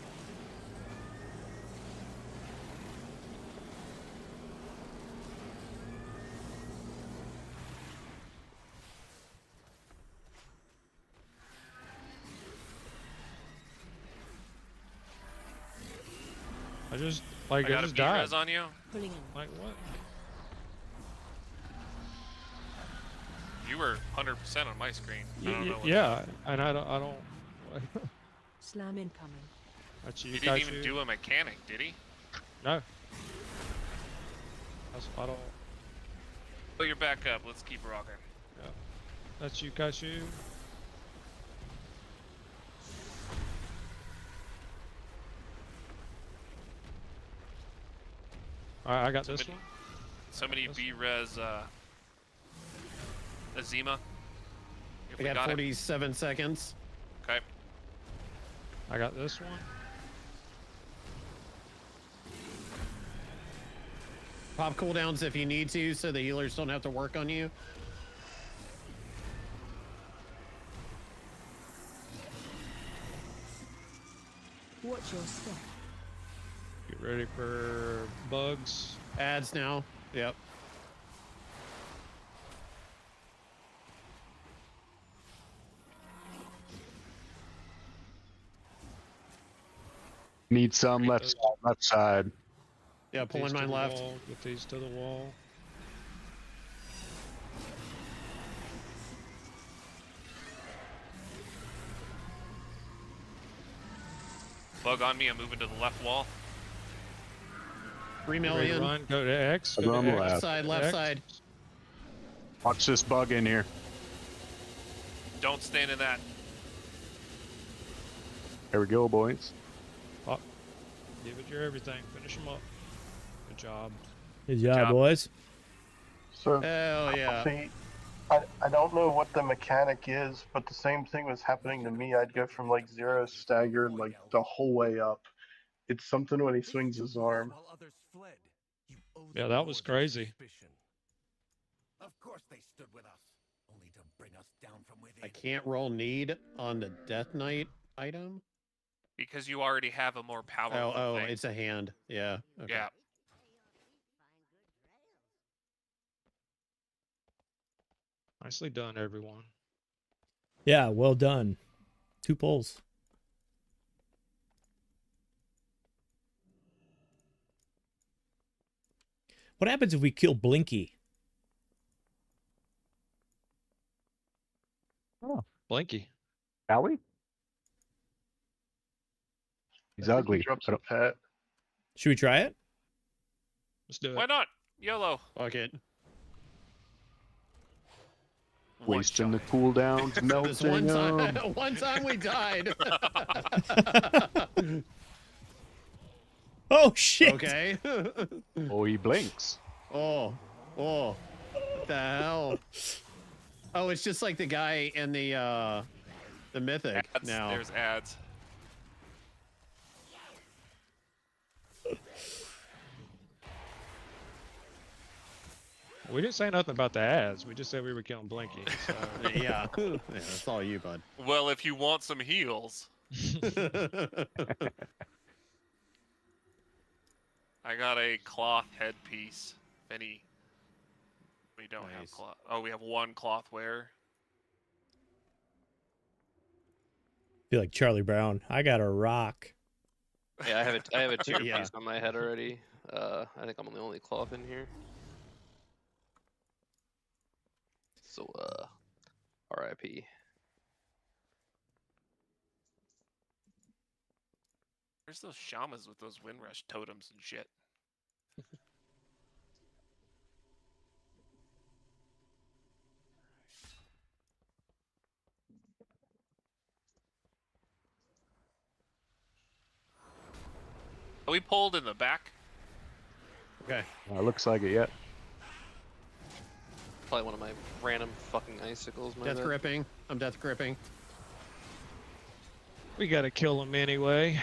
I got just a died. B-res on you. Pulling in. Like what? You were 100% on my screen. I don't know what Yeah, and I don't. Slam incoming. That's you, He didn't Kaishu. even do a mechanic, did he? No. I don't. Put your back up. Let's keep rocking. Yeah. That's you, Kaishu. Alright, I got this one. Somebody B-res Azima. If We we got got it. 47 seconds. Okay. I got this one. Pop cooldowns if you need to, so the healers don't have to work on you. Watch your step. Get Ready for bugs. Ads now. Yep. Need some Get left those. side, left side. Yeah, Get pulling these to mine the left. wall, get these to the wall. Bug on me. I'm moving to the left wall. 3 Ready to million. run. Go to X. Go Run to X. left. Left side, left X. side. Watch this bug in here. Don't stand in that. There we go, boys. Pop. Give it your everything. Finish them up. Good job. Good job, job. boys. So Hell yeah. see, I don't know what the mechanic is, but the same thing was happening to me. I'd go from like 0 staggered like the whole way up. It's something when he swings his arm. While others fled, you owe Yeah, them that more was than crazy. suspicion. Of course they stood with us, only to bring us down from within. I can't roll need on the Death Knight item. Because you already have a more powerful Oh, thing. it's a hand. Yeah. Okay. Yeah. Nicely done, everyone. Yeah, well done. 2 pulls. What happens if we kill Blinky? Oh, Blinky. Allie? He's I think ugly. He drops I a don't- pet. Should we try it? Let's do it. Why not? YOLO. Fuck it. Wasting the cooldowns, This melting one time, 'em. one time we died. Oh, shit. Okay. Oh, he blinks. Oh. What the hell? Oh, it's just like the guy in the mythic Ads. now. There's ads. We didn't say nothing about the ads. We just said we were killing Blinky. So. Yeah. Yeah, that's all you, bud. Well, if you want some heals, I got a cloth headpiece. If any, we don't have Nice. cloth. Oh, we have 1 cloth wearer. Feel like Charlie Brown. I got a rock. Yeah, I have a tier Yeah. piece on my head already. I think I'm the only cloth in here. So RIP. Where's those shamans with those Windrush totems and shit? Are we pulled in the back? Okay. Looks like it yet. Probably one of my random fucking icicles. My Death bad. gripping. I'm death gripping. We gotta kill him anyway.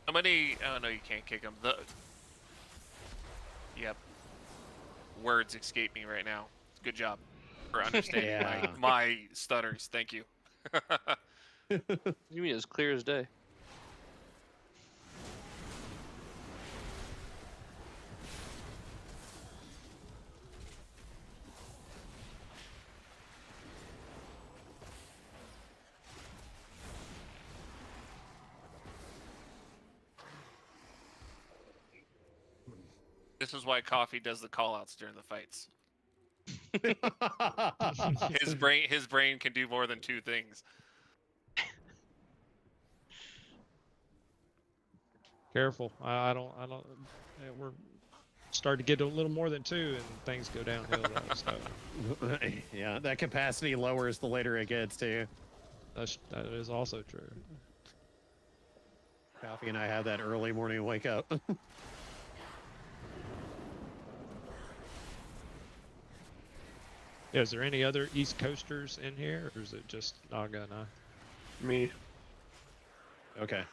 How many? Oh no, you can't kick them. Yep. Words escape me right now. Good job for understanding Yeah. my stutters. Thank you. You mean as clear as day? This is why Coffee does the callouts during the fights. His brain can do more than 2 things. Careful. I don't. We're starting to get a little more than 2, and things go downhill. So Yeah, that capacity lowers the later it gets too. that is also true. Coffee and I have that early morning wake up. Yeah, is there any other East Coasters in here, or is it just Naga and I? Me. Okay.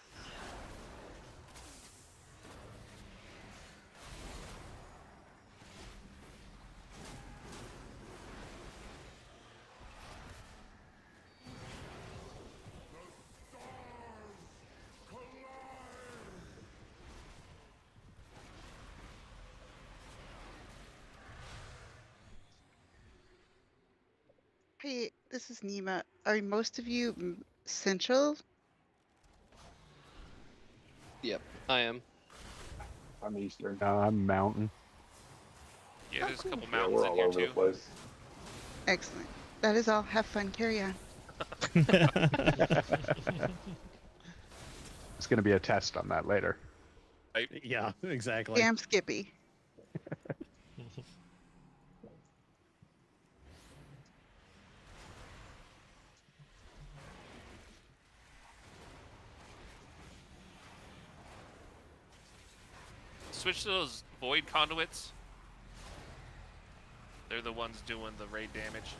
Hey, this is Nima. Are most of you Central? Yep, I am. I'm Eastern. I'm Mountain. Yeah, there's a couple Yeah, mountains we're in all here over too. the place. Excellent. That is all. Have fun. Carry on. It's going to be a test on that later. Right? Yeah, exactly. Damn Skippy. Switch to those void conduits. They're the ones doing the raid damage.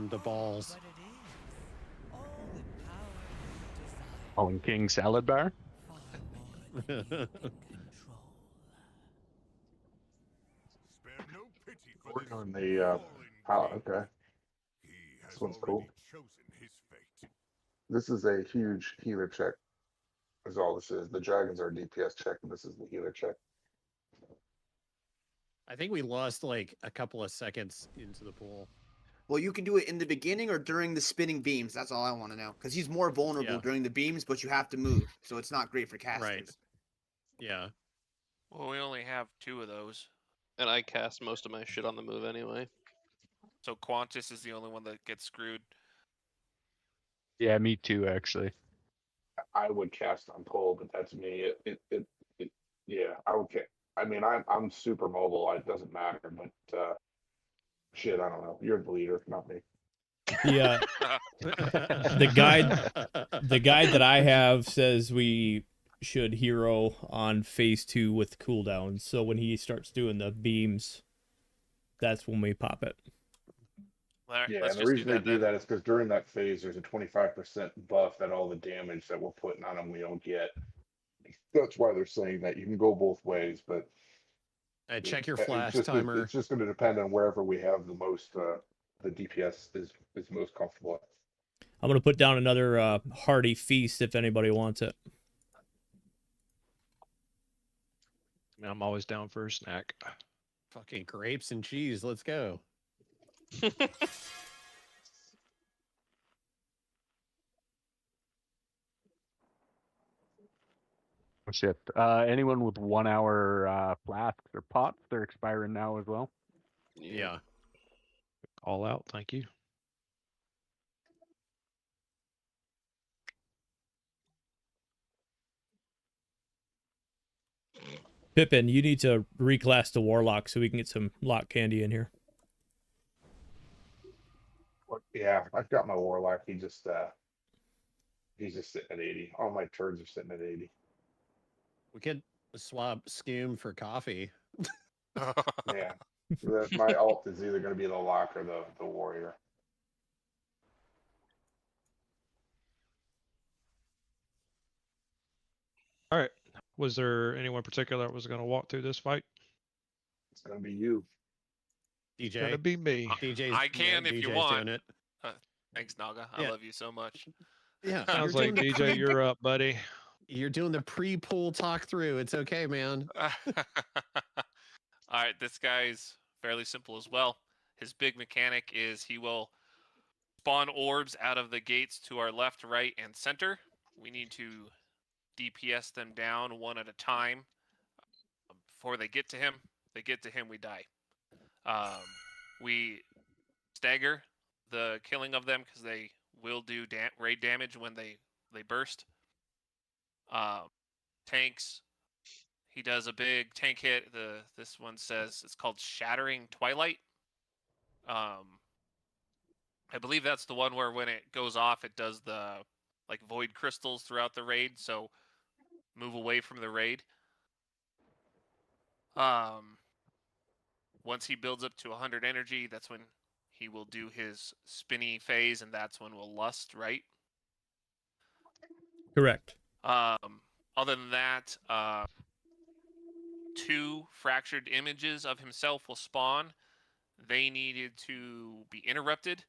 The balls. But it is all the power you desire, Calling King Salad Bar. far more than you can control. Spare no pity for We're this doing the fallen king. okay. He has This one's already cool. chosen his fate. This is a huge healer check. Is all this is. The dragons are DPS check, and this is the healer check. I think we lost like a couple of seconds into the pool. Well, you can do it in the beginning or during the spinning beams. That's all I want to know. Because he's more vulnerable Yeah. during the beams, but you have to move, so it's not great for casters. Right. Yeah. Well, we only have 2 of those. And I cast most of my shit on the move anyway. So Qantas is the only one that gets screwed. Yeah, me too, actually. I would cast on pull, but that's me. Yeah, I would. I mean, I'm super mobile. It doesn't matter, but shit, I don't know. You're the leader, not me. Yeah. The guide that I have says we should hero on phase 2 with cooldowns. So when he starts doing the beams, that's when we pop it. Yeah, Let's and the just reason they do that is because during that phase, there's a 25% buff that all the damage that we're putting on them we don't get. That's why they're saying that you can go both ways, but check your flash timer. It's just going to depend on wherever we have the most, the DPS is most comfortable at. I'm going to put down another hearty feast if anybody wants it. I'm always down for a snack. Fucking grapes and cheese. Let's go. Oh, shit. Anyone with 1 hour flasks or pots, they're expiring now as well. Yeah. All out. Thank you. Pippin, you need to reclass to Warlock so we can get some lock candy in here. Yeah, I've got my Warlock. He's just sitting at 80. All my turds are sitting at 80. We could swap Scoom for coffee. Yeah. My alt is either going to be the lock or the warrior. All right. Was there anyone particular that was going to walk through this fight? It's going to be you. It's going to be me. DJ's, I can if you DJ's want. doing it. Thanks, Naga. Yeah. I love you so much. Yeah. Sounds you're like doing the DJ, you're up, buddy. You're doing the pre-pool talk through. It's okay, man. All right, this guy's fairly simple as well. His big mechanic is he will spawn orbs out of the gates to our left, right, and center. We need to DPS them down one at a time before they get to him. If they get to him, we die. We stagger the killing of them because they will do raid damage when they burst. Tanks, he does a big tank hit. This one says it's called Shattering Twilight. I believe that's the one where when it goes off, it does the like void crystals throughout the raid. So move away from the raid. Once he builds up to 100 energy, that's when he will do his spinny phase, and that's when we'll lust, right? Correct. Other than that, 2 fractured images of himself will spawn. They needed to be interrupted,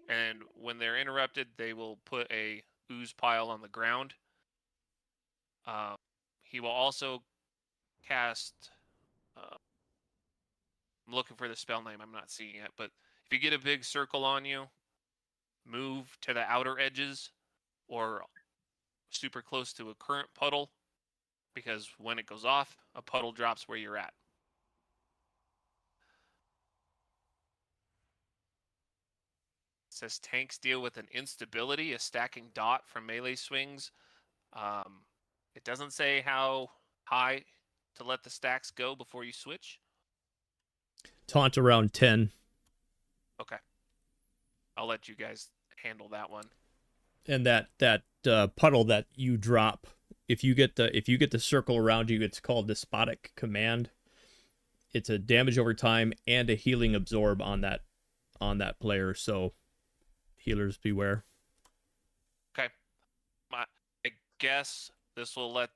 and when they're interrupted, they will put a ooze pile on the ground. He will also cast. I'm looking for the spell name. I'm not seeing it, but if you get a big circle on you, move to the outer edges or super close to a current puddle, because when it goes off, a puddle drops where you're at. It says tanks deal with an instability, a stacking dot from melee swings. It doesn't say how high to let the stacks go before you switch. Taunt around 10. Okay. I'll let you guys handle that one. And that puddle that you drop, if you get the circle around you, it's called Despotic Command. It's a damage over time and a healing absorb on that player, so healers beware. Okay. I guess this will let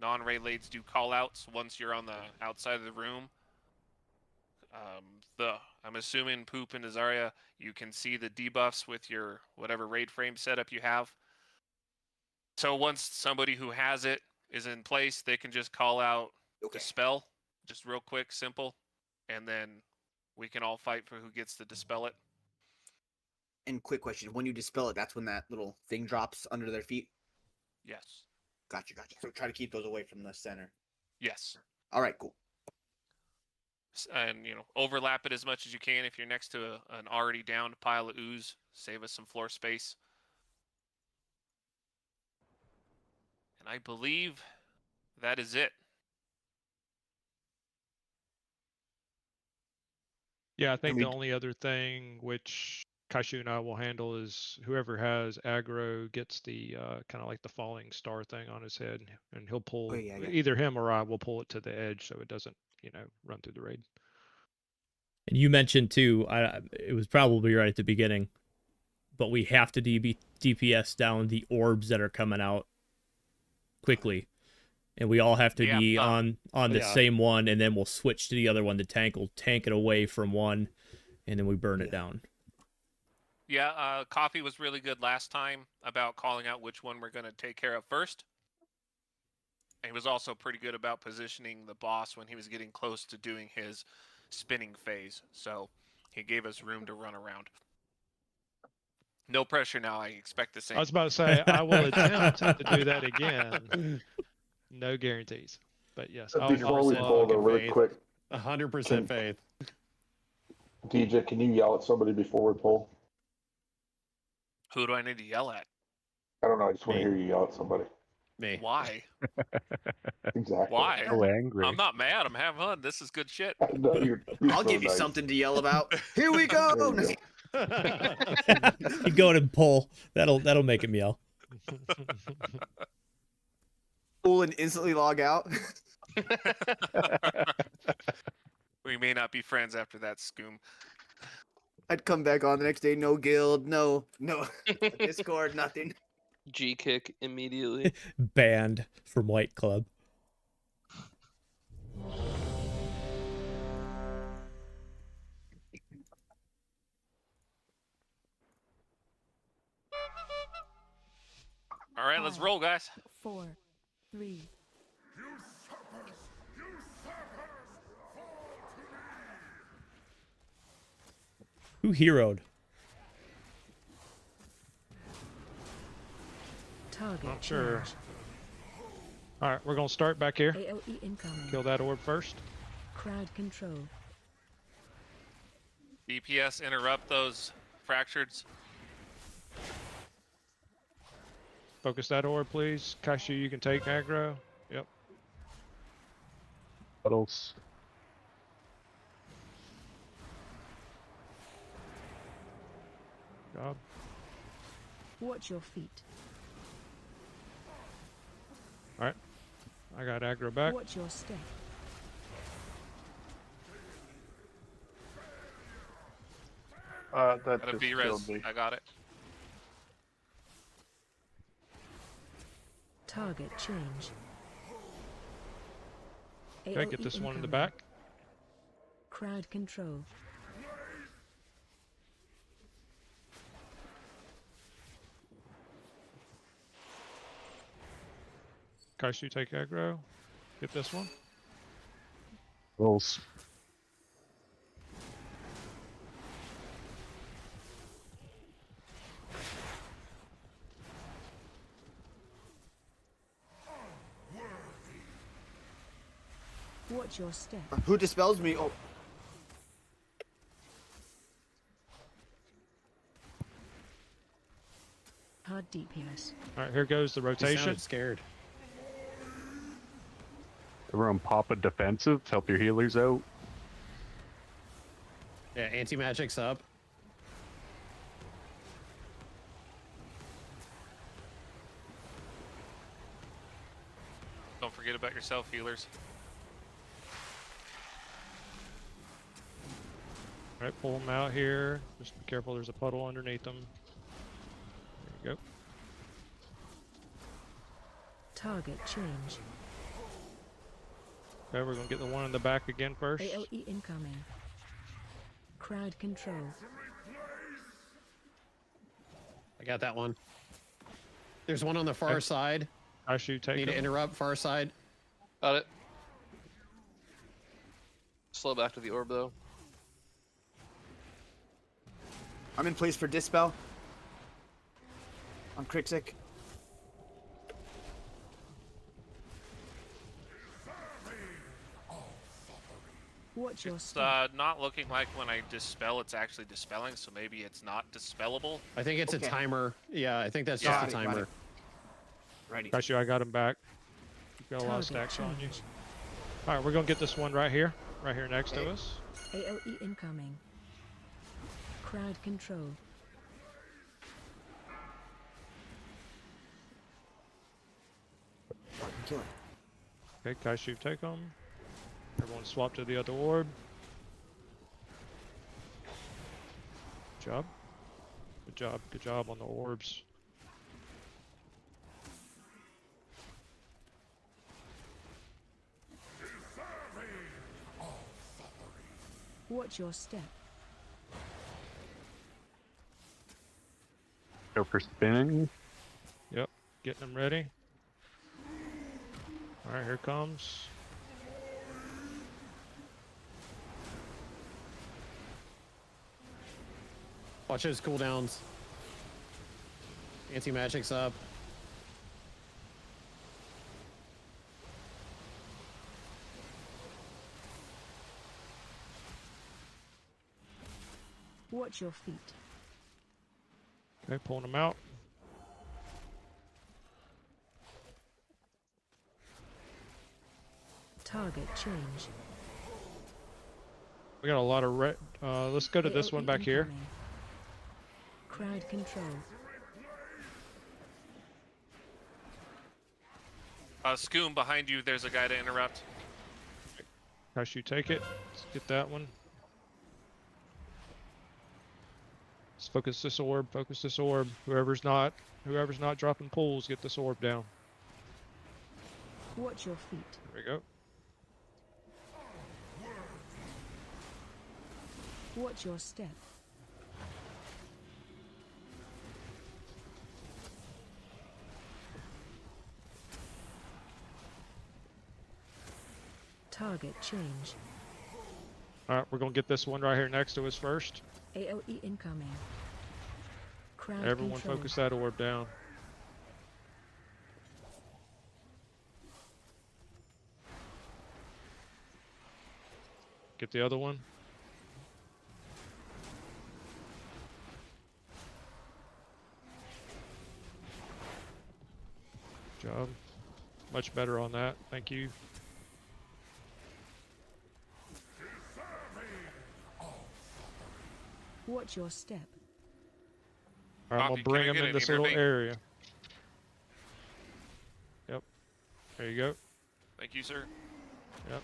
non-ray lades do call-outs once you're on the outside of the room. I'm assuming Poop and Azaria, you can see the debuffs with your whatever raid frame setup you have. So once somebody who has it is in place, they can just call out the spell, just real quick, simple, and then we can all fight for who gets to dispel it. And quick question: when you dispel it, that's when that little thing drops under their feet. Yes. Gotcha. So try to keep those away from the center. Yes. All right, cool. And overlap it as much as you can. If you're next to an already downed pile of ooze, save us some floor space. And I believe that is it. Yeah, I think the only other thing which Kaishu and I will handle is whoever has aggro gets the kind of like the falling star thing on his head, and he'll pull either him or I will pull it to the edge so it doesn't run through the raid. And you mentioned too, it was probably right at the beginning, but we have to DPS down the orbs that are coming out quickly, and we all have to be on the same one, and then we'll switch to the other one. The tank will tank it away from one, and then we burn it down. Yeah, Coffee was really good last time about calling out which one we're going to take care of first. He was also pretty good about positioning the boss when he was getting close to doing his spinning phase, so he gave us room to run around. No pressure now, I expect the same. I was about to say, I will attempt to do that again. No guarantees. But yes, before we pull, though, really quick, 100% faith. DJ, can you yell at somebody before we pull? Who do I need to yell at? I don't know. I just want to hear you yell at somebody. Me. Why? Exactly. Why? So angry. I'm not mad. I'm having fun. This is good shit. No, you're I'll so give you nice. something to yell about. Here we go. You go to pull. That'll make him yell. Pull and instantly log out. We may not be friends after that, Scoom. I'd come back on the next day. No guild. No Discord. Nothing. G kick immediately. Banned from Wipe Club. All right, let's roll, guys. 4, 3. Who heroed? Target. Not sure. All right, we're gonna start back here. AOE incoming. Kill that orb first. Crowd control. DPS interrupt those fractureds. Focus that orb, please. Kaishu, you can take aggro. Yep. Puddles. Job. Watch your feet. All right. I got aggro back. Watch your step. That Gotta just be killed res. me. I got it. Target change. Okay, get AoE this one in the incoming. back. Crowd control. Kaishu, take aggro. Get this one. Rolls. Watch your step. Who dispels me? Oh, Hard DPS. All right, here goes the You rotation. sounded scared. Everyone pop a defensive. Help your healers out. Yeah, anti-magic's up. Don't forget about yourself, healers. All right, pull them out here. Just be careful. There's a puddle underneath them. There you go. Target change. Okay, we're gonna get the one in the back again first. AoE incoming. Crowd control. I got that one. There's one on the far Okay. side. Kaishu, take Need to him. interrupt far side. Got it. Slow back to the orb though. I'm in place for dispel. I'm cryptic. Watch your It's step. not looking like when I dispel, it's actually dispelling, so maybe it's not dispellable. I think it's Okay. a timer. Yeah, I think that's Yeah. just a Got it, got timer. it. Righty. Kaishu, I got him back. You've got a lot of Target stacks on you. change. All right, we're gonna get this one right here next to us. AoE incoming. Crowd control. Kill it. Okay, Kaishu, take them. Everyone swap to the other orb. Good job. Good job. Good job on the orbs. Watch your step. Go for spinning. Yep, getting them ready. All right, here comes. Watch those cooldowns. Anti-magic's up. Watch your feet. Okay, pulling them out. Target change. We got a lot of red. Let's go to this one AoE back here. incoming. Crowd control. Scoom, behind you, there's a guy to interrupt. Kaishu, take it. Let's get that one. Let's focus this orb. Focus this orb. Whoever's not dropping pulls, get this orb down. Watch your feet. There we go. Watch your step. Target change. All right, we're gonna get this one right here next to us first. AoE incoming. Crowd Everyone control. focus that orb down. Get the other one. Good job. Much better on that. Thank you. Watch your step. All right, I'm Copy. gonna bring Can I him get in an this little intervene? area. Yep. There you go. Thank you, sir. Yep.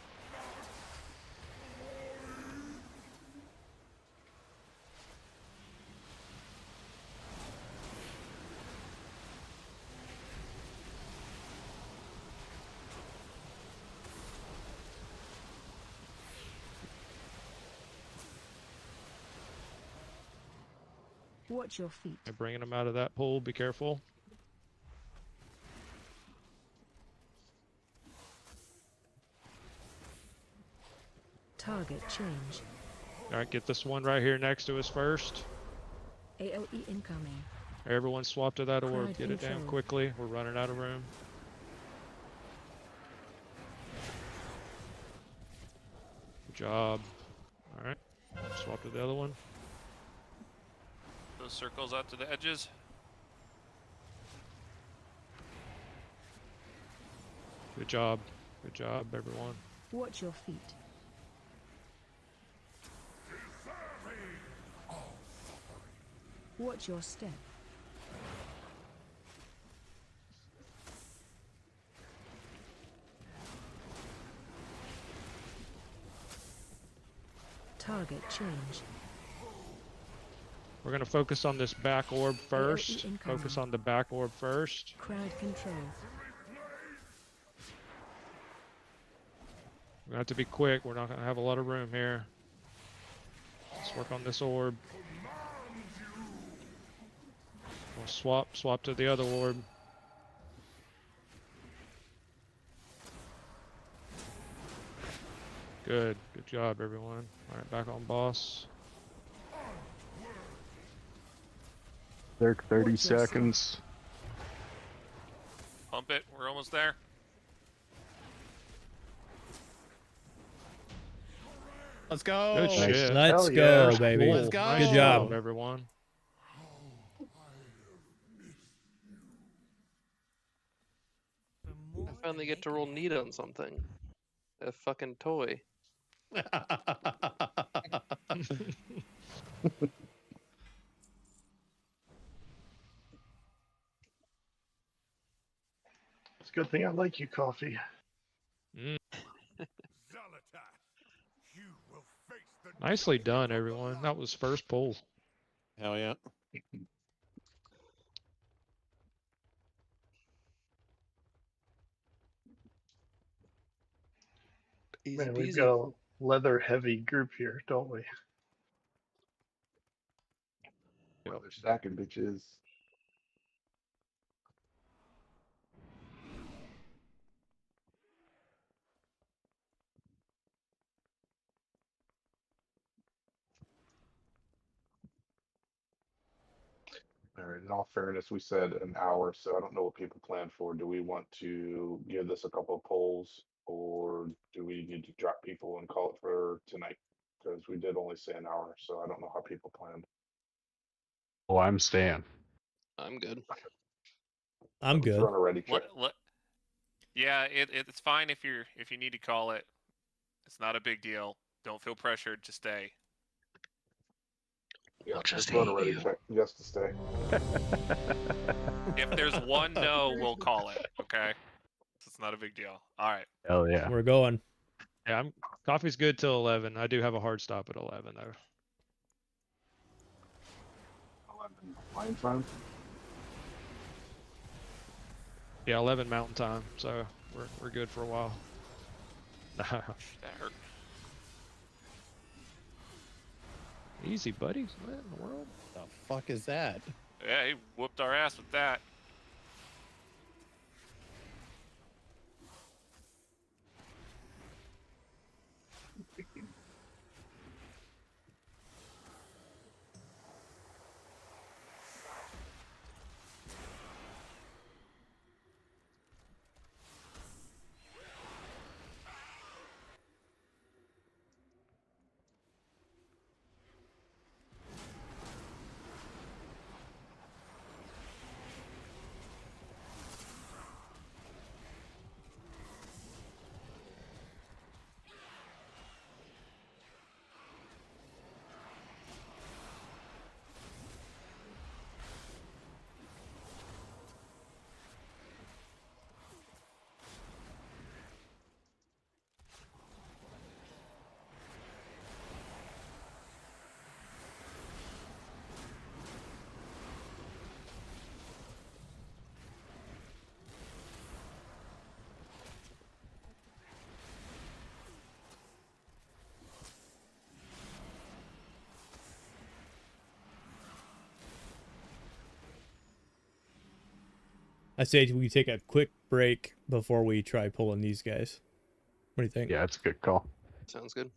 Watch your feet. They're bringing them out of that pool. Be careful. Target change. All right, get this one right here next to us first. AOE incoming. Everyone swap to that orb. Crowd Get it down control. quickly. We're running out of room. Good job. All right. Swap to the other one. Those circles out to the edges. Good job. Good job, everyone. Watch your feet. Watch your step. Target change. We're going to focus on this back orb first. incoming. Focus on the back orb first. Crowd control. We have to be quick. We're not going to have a lot of room here. Let's work on this orb. We'll swap to the other orb. Good job, everyone. All right, back on boss. There, 30 seconds. Pump it. We're almost there. Let's go. Good shit. Let's Hell go, yeah. baby. Let's go. Good job. Everyone. I finally get to roll neat on something. A fucking toy. It's a good thing I like you, Coffee. Mm. Zalatat, you will face the Nicely done, everyone. That was first pull. Hell yeah. Easy Man, we've peasy. got a leather-heavy group here, don't we? Well, they're stacking bitches. All right, in all fairness, we said an hour, so I don't know what people plan for. Do we want to give this a couple of polls, or do we need to drop people and call it for tonight? Because we did only say an hour, so I don't know how people planned. Oh, I'm staying. I'm good. I'm Let's good. run a ready check. Yeah, it's fine if you need to call it. It's not a big deal. Don't feel pressured to stay. Yeah, I'll just let's run a hate ready you. check just to stay. If there's one no, we'll call it. Okay, it's not a big deal. All right. Hell yeah. We're going. Yeah, coffee's good till 11. I do have a hard stop at 11 though. 11 line time. Yeah, 11 Mountain Time. So we're good for a while. That hurt. Easy, buddy. What in the world? The fuck is that? Yeah, he whooped our ass with that. I say we take a quick break before we try pulling these guys. What do you think? Yeah, that's a good call. Sounds good.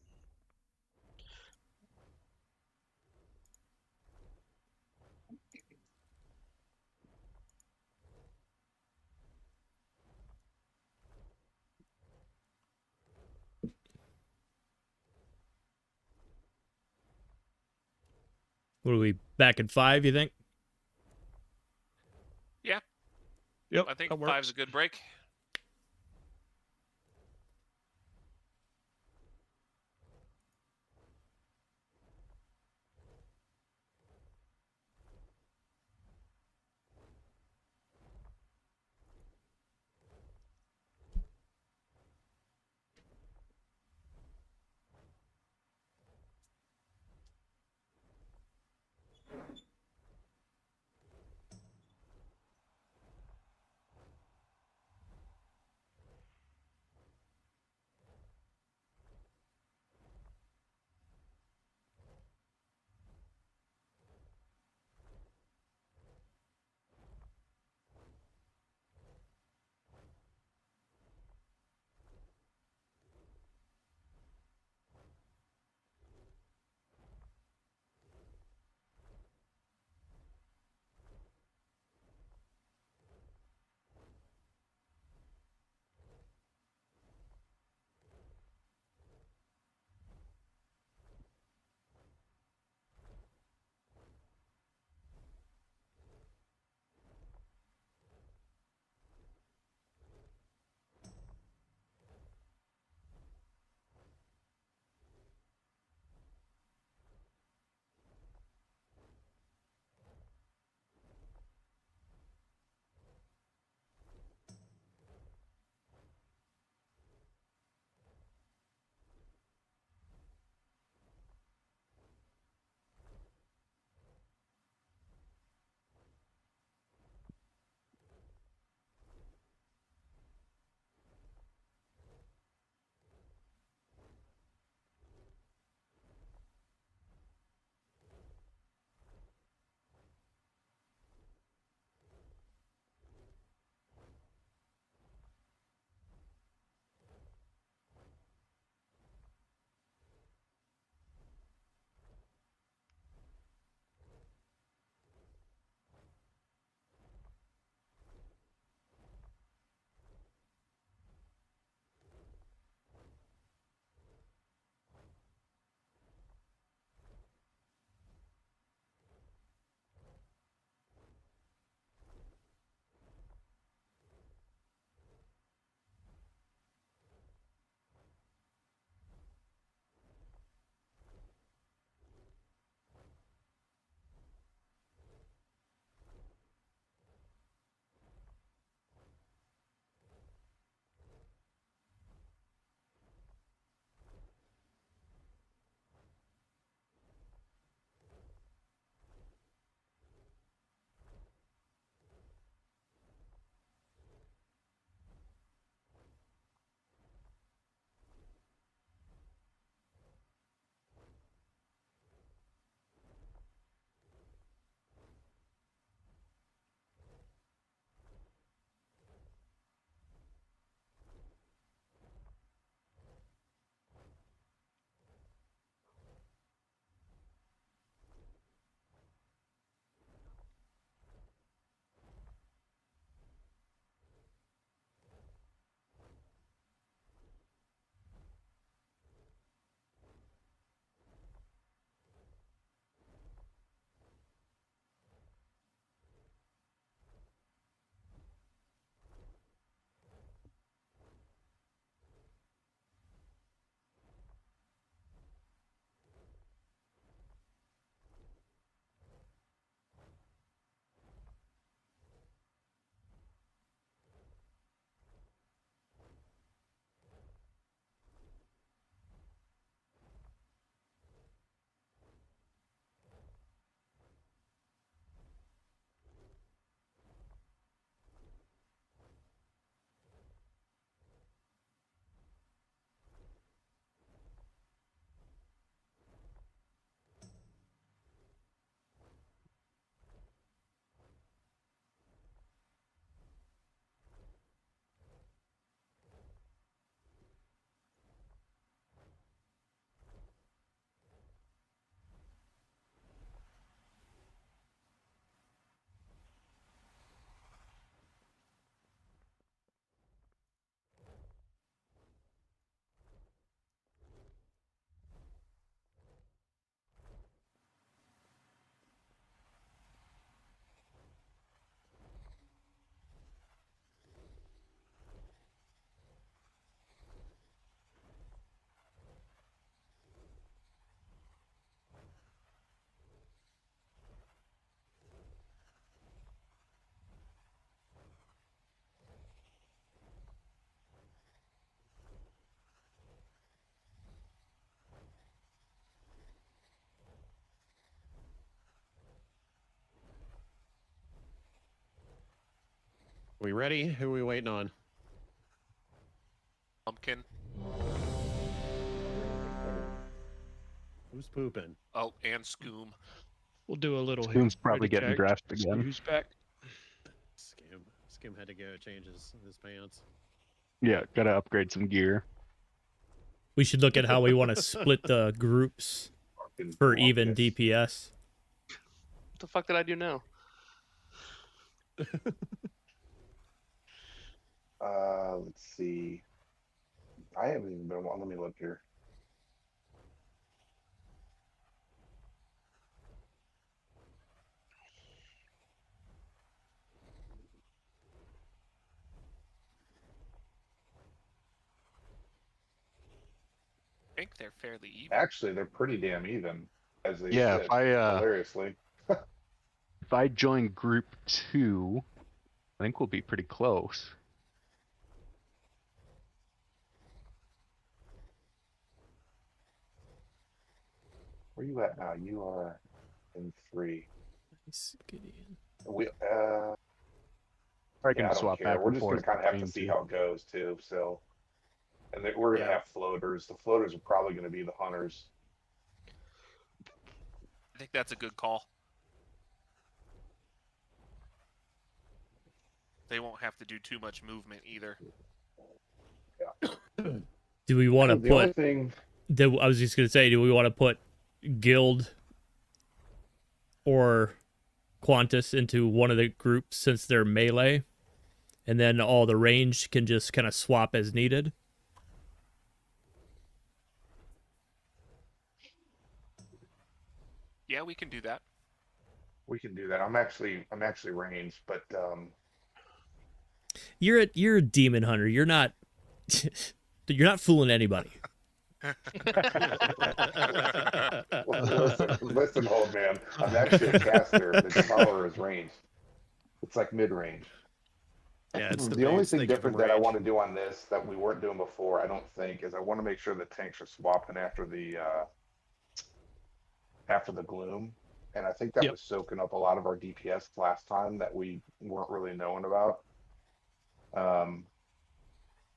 What are we back in 5? You think? Yeah. Yep. I think that 5's works. a good break. We ready? Who are we waiting on? Pumpkin. Who's pooping? Oh, and Scoom. We'll do a little Scoom's probably ready getting check. dressed See again. who's back. Skim had to go change his pants. Yeah, gotta upgrade some gear. We should look at how we want to split the groups for even DPS. What the fuck did I do now? Let's see. I haven't even been. Let me look here. I think they're fairly even. Actually, they're pretty damn even as they Yeah, sit, if I hilariously. if I join group 2, I think we'll be pretty close. Where you at now? You are in 3. Nice, Gideon. We I can I don't swap care. back We're and just gonna forth kind of have to between see two. how it goes too. So, and then we're gonna Yeah. have floaters. The floaters are probably gonna be the hunters. I think that's a good call. They won't have to do too much movement either. Do we want to The only put? thing, I was just gonna say, do we want to put Guild or Qantas into one of the groups since they're melee, and then all the range can just kind of swap as needed? Yeah, we can do that. we can do that. I'm actually ranged, but You're a demon hunter. You're not you're not fooling anybody. listen, old man. I'm actually a caster. The Devourer is ranged. It's like mid range. Yeah, it's The only boots, they thing give them different that I range. want to do on this that we weren't doing before, I don't think, is I want to make sure the tanks are swapping after the gloom. And I think that Yep. was soaking up a lot of our DPS last time that we weren't really knowing about.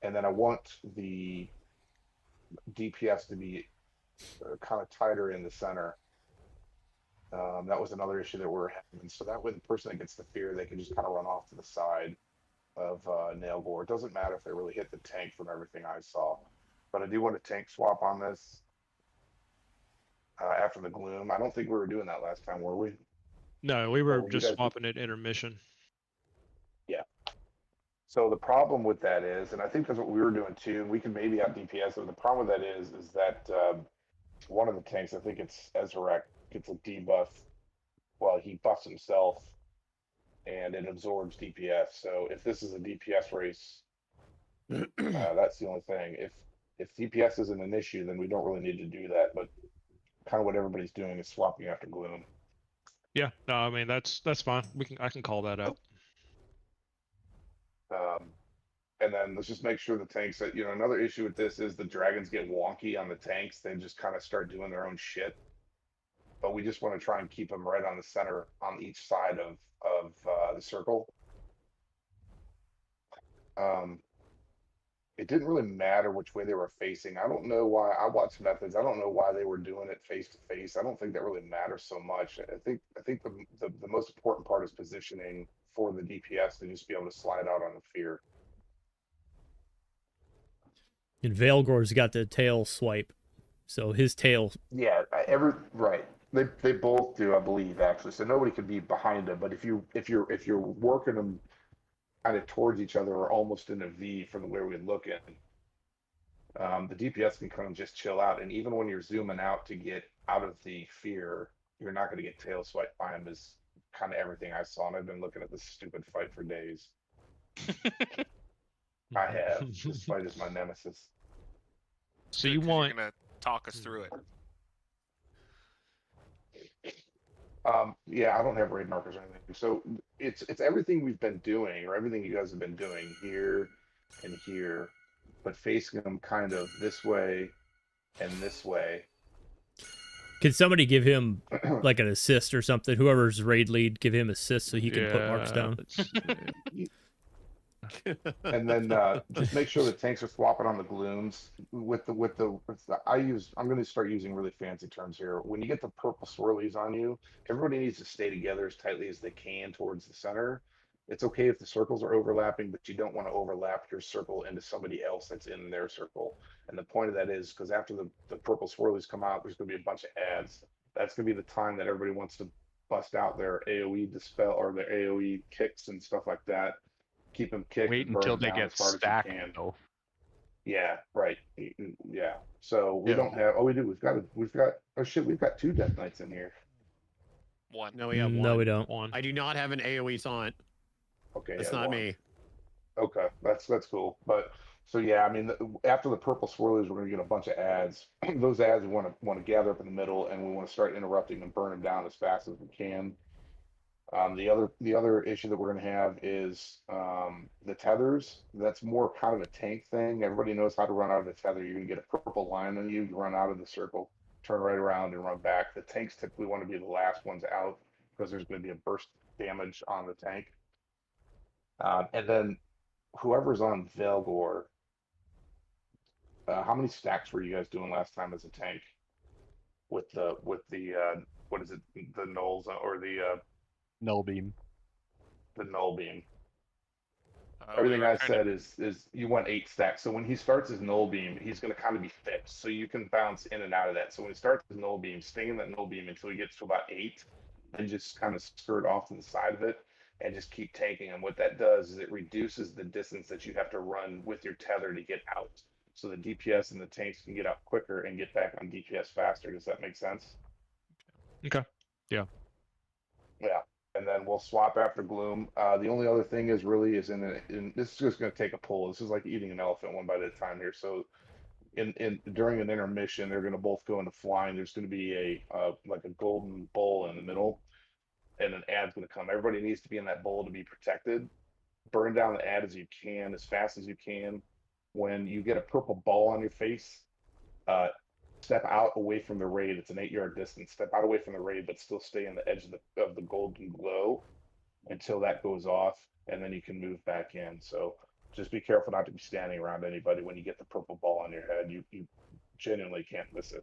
And then I want the DPS to be kind of tighter in the center. That was another issue that we're having. So that way the person that gets the fear, they can just kind of run off to the side of nail gore. It doesn't matter if they really hit the tank from everything I saw. But I do want a tank swap on this. After the gloom. I don't think we were doing that last time, were we? No, we were you just guys- swapping it intermission. Yeah. So the problem with that is, and I think that's what we were doing too, we can maybe out DPS, but the problem with that is that one of the tanks, I think it's Ezrak, gets a debuff while he buffs himself, and it absorbs DPS. So if this is a DPS race, that's the only thing. If DPS isn't an issue, then we don't really need to do that. But kind of what everybody's doing is swapping after gloom. Yeah, no, I mean that's fine. I can call that out. And then let's just make sure the tanks that, another issue with this is the dragons get wonky on the tanks. They just kind of start doing their own shit. But we just want to try and keep them right on the center, on each side of the circle. It didn't really matter which way they were facing. I don't know why. I watched methods. I don't know why they were doing it face to face. I don't think that really matters so much. I think the most important part is positioning for the DPS to just be able to slide out on the fear. And Veilgore's got the tail swipe, so his tail. Yeah, right. They both do, I believe, actually. So nobody could be behind them. But if you're working them kind of towards each other or almost in a V from the way we look at the DPS can kind of just chill out. And even when you're zooming out to get out of the fear, you're not going to get tail swipe by him. Is kind of everything I saw, and I've been looking at this stupid fight for days. I have. This fight is my nemesis. So you want? You're gonna talk us through it. Yeah, I don't have raid markers or anything. So it's everything we've been doing, or everything you guys have been doing here and here, but facing them kind of this way and this way. Can somebody give him like an assist or something? Whoever's raid lead, give him assist so he can put marks down. And then just make sure the tanks are swapping on the glooms with the I'm going to start using really fancy terms here. When you get the purple swirlies on you, everybody needs to stay together as tightly as they can towards the center. It's okay if the circles are overlapping, but you don't want to overlap your circle into somebody else that's in their circle. And the point of that is because after the purple swirlies come out, there's going to be a bunch of ads. That's going to be the time that everybody wants to bust out their AoE dispel or their AoE kicks and stuff like that. Keep them kicked Wait and burn until them they down get as hard stacked, as you can. though. Yeah, right. Yeah. So we Yeah. don't have. Oh, we do. We've got. Oh shit, we've got 2 Death Knights in here. One. No, we have one. No, we don't. One. I do not have an AoE taunt. Okay, It's yeah, not 1. me. Okay, that's cool. But so yeah, I mean, after the purple swirlies, we're gonna get a bunch of ads. Those ads we want to gather up in the middle, and we want to start interrupting and burn them down as fast as we can. The other issue that we're going to have is the tethers. That's more kind of a tank thing. Everybody knows how to run out of the tether. You're going to get a purple line on you. You run out of the circle, turn right around, and run back. The tanks typically want to be the last ones out because there's going to be a burst damage on the tank. And then whoever's on Velgor, how many stacks were you guys doing last time as a tank with the what is it, the nulls or the Null beam. the null beam? We Everything were I trying to- said is you want 8 stacks. So when he starts his null beam, he's going to kind of be fixed. So you can bounce in and out of that. So when he starts his null beam, stay in that null beam until he gets to about 8, and just kind of skirt off to the side of it and just keep tanking. And what that does is it reduces the distance that you have to run with your tether to get out. So the DPS and the tanks can get out quicker and get back on DPS faster. Does that make sense? Okay. Yeah. Yeah. And then we'll swap after Gloom. The only other thing is really is in this is just going to take a pull. This is like eating an elephant one bite at a time here. So in during an intermission, they're going to both go into flying. There's going to be a like a golden bowl in the middle, and an ad's going to come. Everybody needs to be in that bowl to be protected. Burn down the ad as you can, as fast as you can. When you get a purple ball on your face, step out away from the raid. It's an 8-yard distance. Step out away from the raid, but still stay in the edge of the golden glow until that goes off, and then you can move back in. So just be careful not to be standing around anybody when you get the purple ball on your head. You genuinely can't miss it.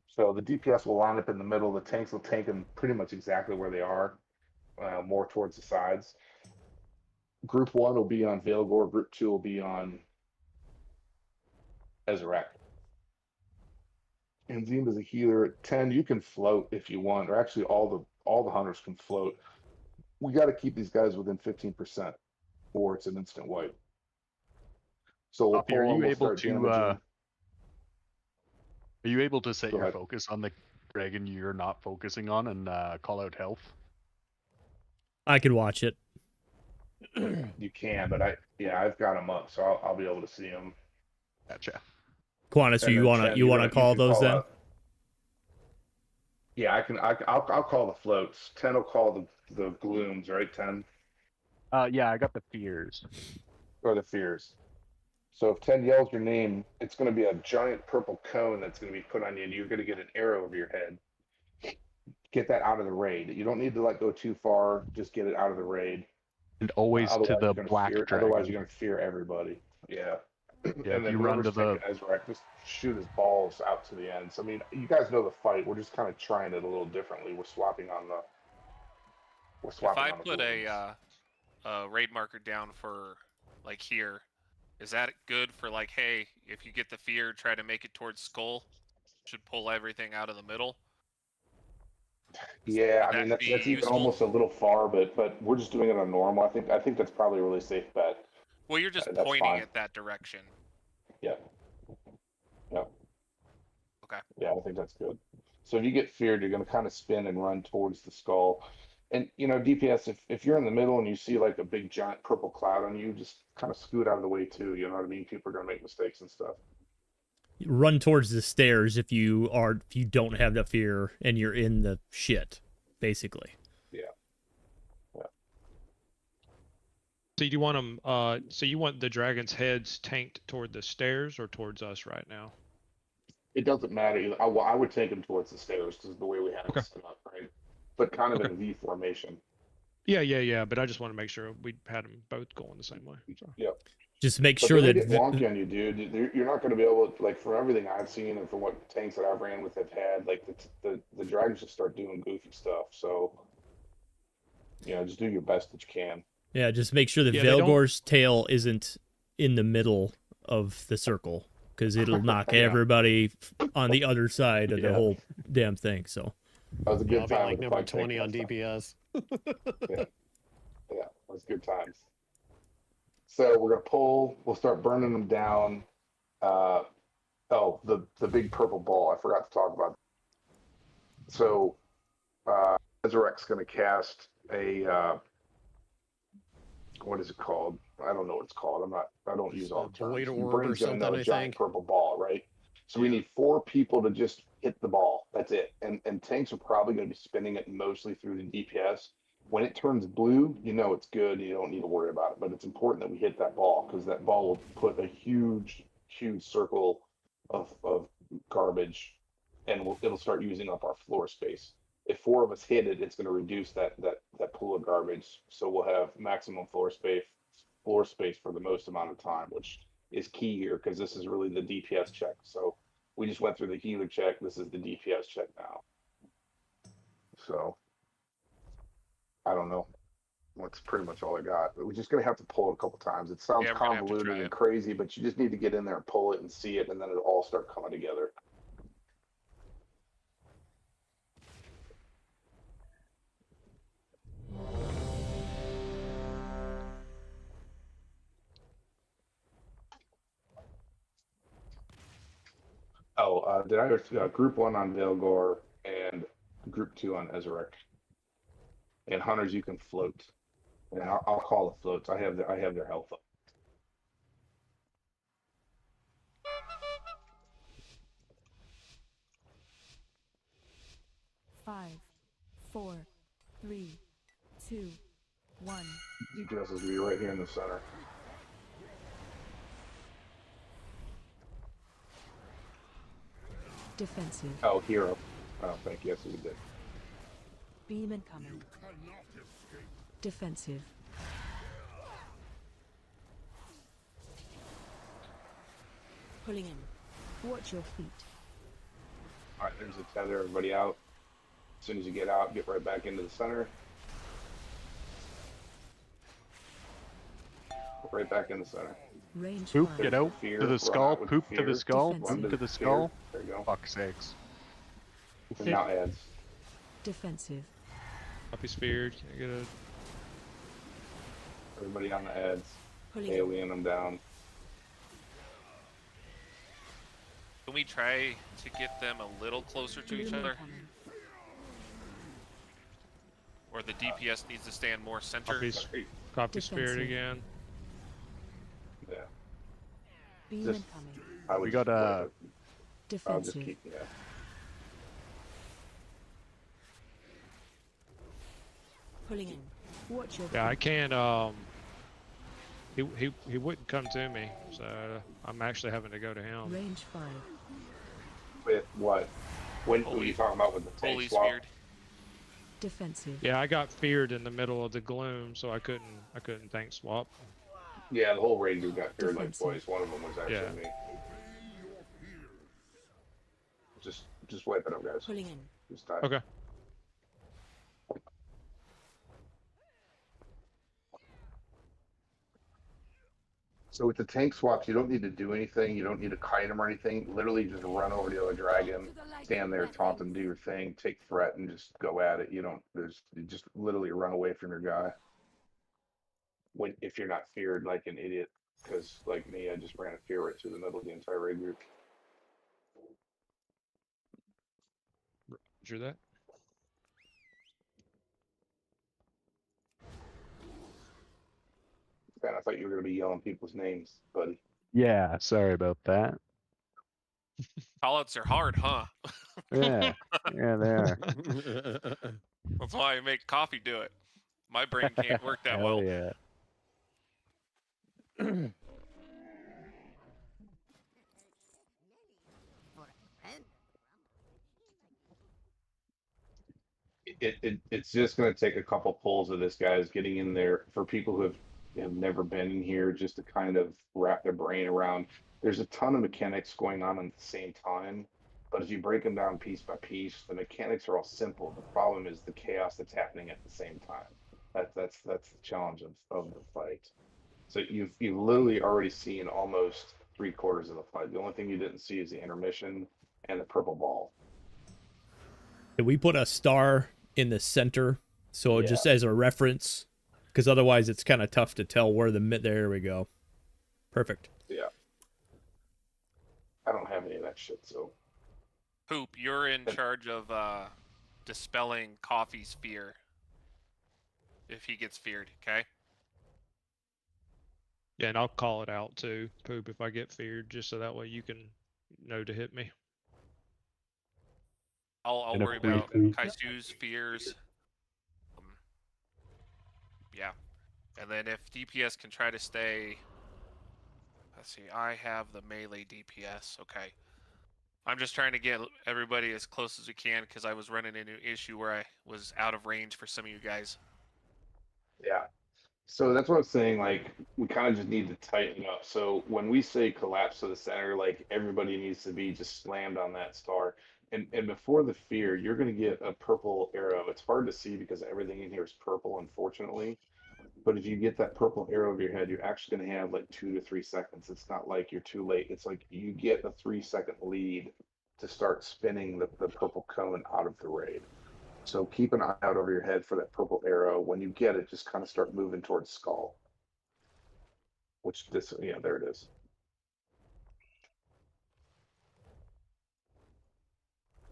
So the DPS will line up in the middle. The tanks will tank them pretty much exactly where they are, more towards the sides. Group 1 will be on Velgor. Group 2 will be on Ezrak. And Zim is a healer at 10. You can float if you want, or actually all the hunters can float. We got to keep these guys within 15%, or it's an instant wipe. So we'll Are you we'll able start to? damaging. Are you able to set Go your ahead. focus on the dragon you're not focusing on and call out health? I could watch it. You can, but I've got them up, so I'll be able to see them. Gotcha. Quantus, And you then wanna Chen, you wanna can call those then? out. Yeah, I'll call the floats. 10 will call the glooms, right? 10 Yeah, I got the fears. or the fears. So if 10 yells your name, it's going to be a giant purple cone that's going to be put on you, and you're going to get an arrow over your head. Get that out of the raid. You don't need to go too far. Just get it out of the raid. And always to the black dragon. Otherwise, you're going to fear everybody. Yeah. Yeah, And if you then run to whoever's the taking Ezra, just shoot his balls out to the ends. I mean, you guys know the fight. We're just kind of trying it a little differently. We're swapping on the. If I put a raid marker down for like here, is that good for like, hey, if you get the fear, try to make it towards skull? Should pull everything out of the middle. Yeah, Would I mean that that's be even useful? almost a little far, but we're just doing it on normal. I think that's probably a really safe bet. Well, you're just That's pointing fine. at that direction. Yeah. Yeah. Okay. Yeah, I think that's good. So if you get feared, you're going to kind of spin and run towards the skull. And DPS, if you're in the middle and you see like a big giant purple cloud on you, just kind of scoot out of the way too. You know what I mean? People are going to make mistakes and stuff. Run towards the stairs if you don't have the fear and you're in the shit, basically. Yeah. Yeah. So you want them? So you want the dragon's heads tanked toward the stairs or towards us right now? It doesn't matter either. I would take them towards the stairs because the way we have it set up, right? But kind of in a V formation. Yeah. But I just want to make sure we had them both going the same way. So. Yep. Just make But sure they're that gonna get wonky on you, dude. You're not going to be able to, like, from everything I've seen and from what tanks that I've ran with have had, like, the dragons just start doing goofy stuff. So, just do your best that you can. yeah, just make sure that Yeah, they don't- Velgor's tail isn't in the middle of the circle because it'll knock Yeah. everybody on the other side of the Yeah. whole damn thing. So That was a good I'll be time. like with the number fight tank 20 on last time. DPS. Yeah, it was good times. So we're gonna pull. We'll start burning them down. The big purple ball. I forgot to talk about. So, Resurrect's gonna cast a what is it called? I don't know what it's called. I don't use all the terms. Void orb or Brain's gonna know something, a I giant think. purple ball, right? So we need 4 people to just hit the ball. That's it. And tanks are probably going to be spinning it mostly through the DPS. When it turns blue, it's good. You don't need to worry about it. But it's important that we hit that ball because that ball will put a huge, huge circle of garbage, and it'll start using up our floor space. If 4 of us hit it, it's going to reduce that pool of garbage. So we'll have maximum floor space for the most amount of time, which is key here because this is really the DPS check. So we just went through the healer check. This is the DPS check now. So I don't know. That's pretty much all I got. But we're just gonna have to pull it a couple times. It sounds Yeah, we're gonna have to convoluted try and it. crazy, but you just need to get in there and pull it and see it, and then it'll all start coming together. Oh, did I group 1 on Velgor and group 2 on Ezrecht? And hunters, you can float, and I'll call it floats. I have their health up. Five, 4, 3, 2, 1. DPS is gonna be right here in the center. Defensive. Oh, hero. Oh, thank you. Yes, we did. Beam incoming. Defensive. Pulling in. Watch your feet. All right, there's the tether. Everybody out. As soon as you get out, get right back into the center. Right back in the center. Range Poop, five. get out Fear, to the run skull, out with poop to fear. the skull, Defensive. poop to the Fear. skull. There you go. Fuck's sakes. And now adds. Defensive. Copy speared. Can I get a... Everybody on the ads. Pulling in. Alien them down. Can we try to get them a little closer to each Beam other? incoming. Or the DPS needs to stand more center? Copy spirit Defensive. again. Yeah. Beam Just- incoming. I would We just got wait a- it. I'll just Defensive. keep, yeah. Pulling in. Watch your Yeah, I feet. can't. He wouldn't come to me, so I'm actually having to go to him. Range 5. With what? When were Holy- you talking about with the tank Holy swap? speared. Defensive. Yeah, I got feared in the middle of the gloom, so I couldn't tank swap. Yeah, the whole ranger got feared like Defensive. twice. One of them was actually Yeah. me. Just wipe it up, guys. Pulling in. Just die. Okay. So with the tank swaps, you don't need to do anything. You don't need to kite them or anything. Literally just run over the other dragon, stand there, taunt them, do your thing, take threat, and just go at it. You just literally run away from your guy. If you're not feared like an idiot, because like me, I just ran a fear right through the middle of the entire raid group. Roger that. Man, I thought you were gonna be yelling people's names, buddy. Yeah, sorry about that. Callouts are hard, huh? Yeah, yeah, they are. That's why I make coffee do it. My brain can't work that Hell well. yeah. It's just going to take a couple pulls of this, guys, getting in there for people who have never been in here, just to kind of wrap their brain around. There's a ton of mechanics going on at the same time, but if you break them down piece by piece, the mechanics are all simple. The problem is the chaos that's happening at the same time. That's the challenge of the fight. So you've literally already seen almost 3/4 of the fight. The only thing you didn't see is the intermission and the purple ball. Can we put a star in the center so just as a reference? Because otherwise it's kind of tough to tell where there we go. Perfect. Yeah. I don't have any of that shit, so. Poop, you're in charge of dispelling Coffee's fear. If he gets feared, okay? Yeah, and I'll call it out too, Poop, if I get feared, just so that way you can know to hit me. I'll worry about Kaisu's fears. Yeah. And then if DPS can try to stay... Let's see, I have the melee DPS. Okay. I'm just trying to get everybody as close as we can because I was running into an issue where I was out of range for some of you guys. Yeah. So that's what I'm saying, like, we kind of just need to tighten up. So when we say collapse to the center, like, everybody needs to be just slammed on that star. And before the fear, you're going to get a purple arrow. It's hard to see because everything in here is purple, unfortunately. But if you get that purple arrow over your head, you're actually going to have like 2 to 3 seconds. It's not like you're too late. It's like you get a 3-second lead to start spinning the purple cone out of the raid. So keep an eye out over your head for that purple arrow. When you get it, just kind of start moving towards skull. Which this, yeah, there it is.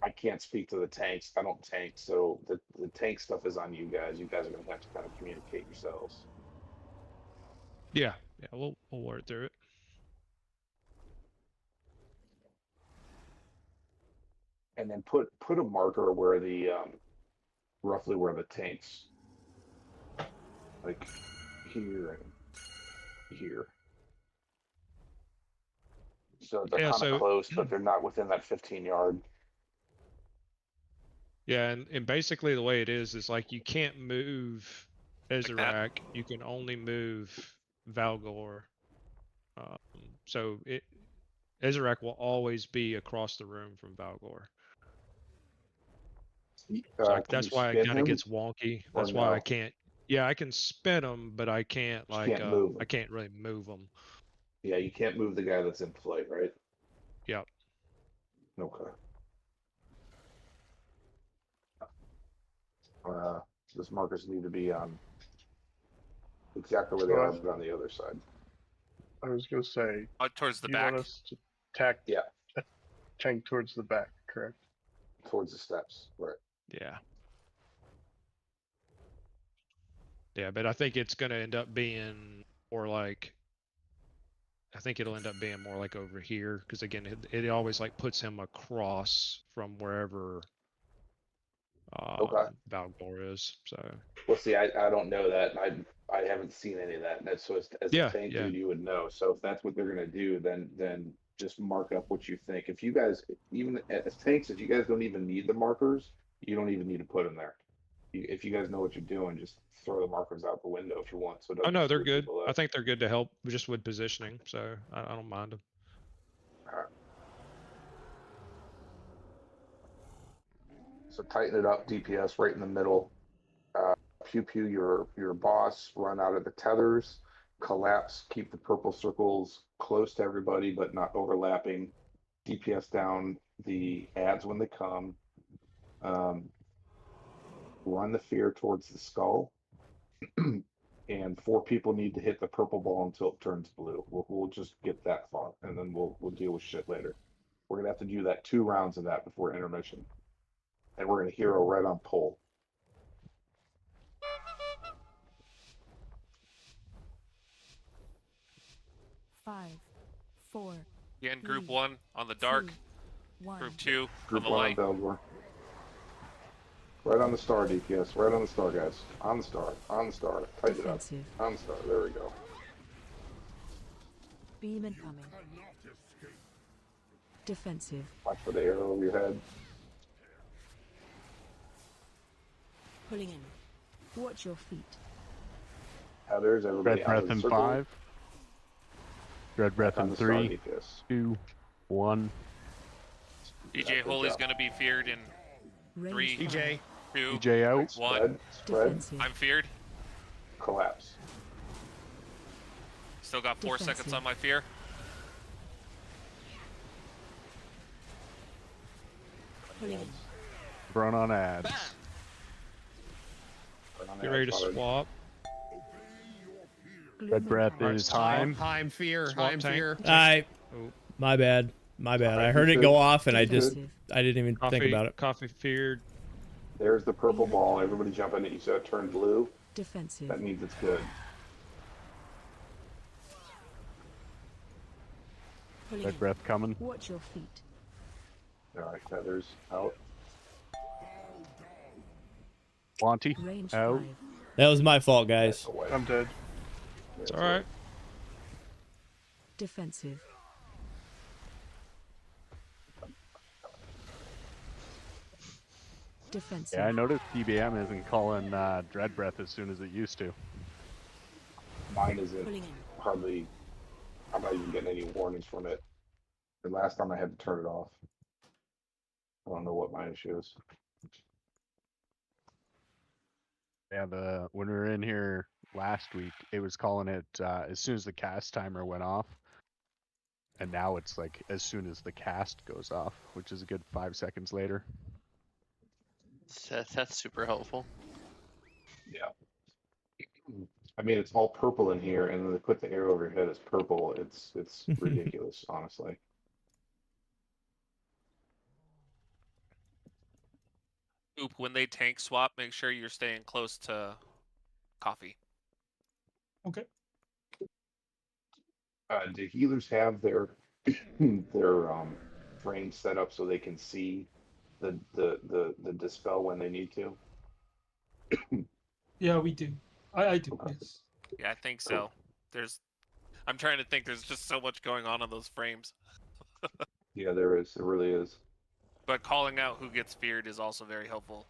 I can't speak to the tanks. I don't tank, so the tank stuff is on you guys. You guys are going to have to kind of communicate yourselves. Yeah, we'll work through it. And then put a marker where the roughly where the tanks, like here and here. So they're kind of close, but they're not within that 15-yard. Yeah, and basically the way it is like you can't move Ezerak, you can only move Valgor. So Ezerak will always be across the room from Valgor. So that's why it kind of gets wonky. That's why I can't. Yeah, I can spin them, but I can't I can't really move them. Yeah, you can't move the guy that's in flight, right? Yep. Okay. Those markers need to be on exactly where they are, but on the other side. I was going to say, towards the you back. want us to attack tank towards the back, correct? Towards the steps, right? Yeah. Yeah, but I think it's going to end up being more like, I think it'll end up being more like over here, because again, it always like puts him across from wherever Valgor is. So. Well, see, I don't know that. I haven't seen any of that. And so as a tank dude, you would know. So if that's what they're gonna do, then just mark up what you think. If you guys, even as tanks, if you guys don't even need the markers, you don't even need to put them there. If you guys know what you're doing, just throw the markers out the window if you want. So Oh no, they're good. I think they're good to help just with positioning. So I don't mind them. All right. So tighten it up, DPS right in the middle. Pew pew your boss, run out of the tethers, collapse, keep the purple circles close to everybody but not overlapping. DPS down the ads when they come. Run the fear towards the skull. And 4 people need to hit the purple ball until it turns blue. We'll just get that far, and then we'll deal with shit later. We're gonna have to do that 2 rounds of that before intermission. And we're gonna hero right on pole. Five, 4. Again, group 1 on the dark. 2, group 2 Group on the 1 light. on Belgor. Right on the star, DPS. Right on the star, guys. On the star. On the star. Tighten it up. On the star. There we go. Beam incoming. Defensive. Watch for the arrow over your head. Pulling in. Watch your feet. Heathers, everybody Dread out breath of the in circle. 5. Dread breath Back on in the 3, Stargaze. 2, 1. DJ Good Holy's job. going to be feared in 3, DJ. 2, DJ out. One. Spread. I'm feared. Collapse. Still got 4 seconds Defensive. on my fear. Pulling in. Run on ads. Get ready to swap. Red breath is time. Time fear. Swamp Time tank. fear. Oh. My bad. My bad. I Alright, heard you it go should- off and I Defensive. didn't even Coffee, think about it. Coffee feared. There's the purple ball. Everybody jump in it. You said it turned blue. Defensive. That means it's good. Pulling Red in. breath coming. Watch your feet. Alright, Feathers out. Wanty Range out. 5. That was my fault, guys. Away. I'm dead. It's alright. Defensive. Defensive. Yeah, I noticed DBM isn't calling Dread breath as soon as it used to. Mine isn't Pulling in. hardly. I'm not even getting any warnings from it. The last time I had to turn it off. I don't know what my issue is. Yeah, when we were in here last week, it was calling it as soon as the cast timer went off. And now it's like as soon as the cast goes off, which is a good 5 seconds later. That's super helpful. Yeah. I mean, it's all purple in here, and then they put the arrow over your head as purple. It's ridiculous, honestly. Oop, when they tank swap, make sure you're staying close to coffee. Okay. Do healers have their their frame set up so they can see the dispel when they need to? Yeah, we do. I do. Yes. Yeah, I think so. I'm trying to think. There's just so much going on those frames. Yeah, there is. There really is. But calling out who gets feared is also very helpful.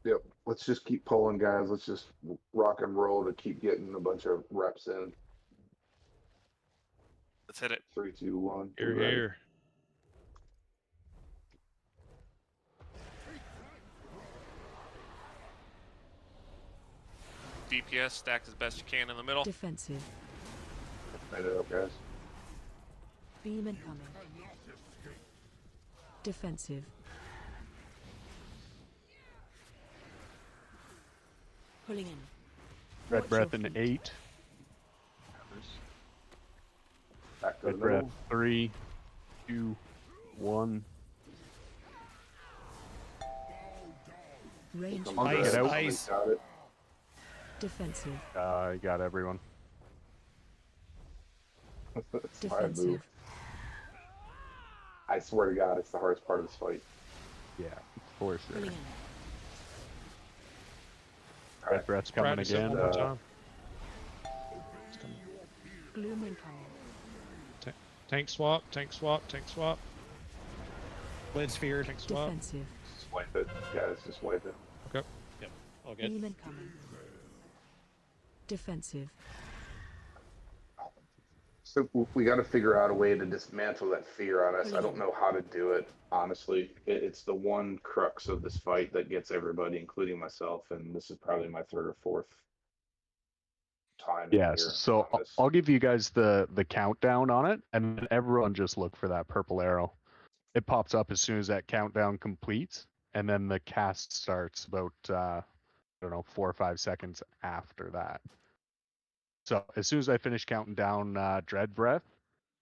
Yep. Let's just keep pulling, guys. Let's just rock and roll to keep getting a bunch of reps in. Let's hit it. 3, 2, 1. Here, ready. here. DPS stack as best you can in the middle. Defensive. Light it up, guys. Beam incoming. Defensive. Pulling in. Red Watch breath your in feet. 8. Back to Red the breath middle. 3, 2, 1. Range Come 5. on, Ice, guys. ice. Got it. Defensive. I got everyone. That's my move. Defensive. I swear to God, it's the hardest part of this fight. Yeah, for sure. Pulling in. Red breath's coming Practice it again. one more time. It's coming. Gloom incoming. Tank swap, tank swap, tank swap, Lid's feared. tank swap. Defensive. Just wipe it. Guys, just wipe it. Okay. Yep. All good. Beam incoming. Defensive. So we got to figure out a way to dismantle that fear on us. I don't know how to do it, honestly. It's the one crux of this fight that gets everybody, including myself, and this is probably my 3rd or 4th time. in Yes, here so on this. I'll give you guys the countdown on it, and then everyone just look for that purple arrow. It pops up as soon as that countdown completes, and then the cast starts about, I don't know, 4 or 5 seconds after that. So as soon as I finish counting down Dread Breath,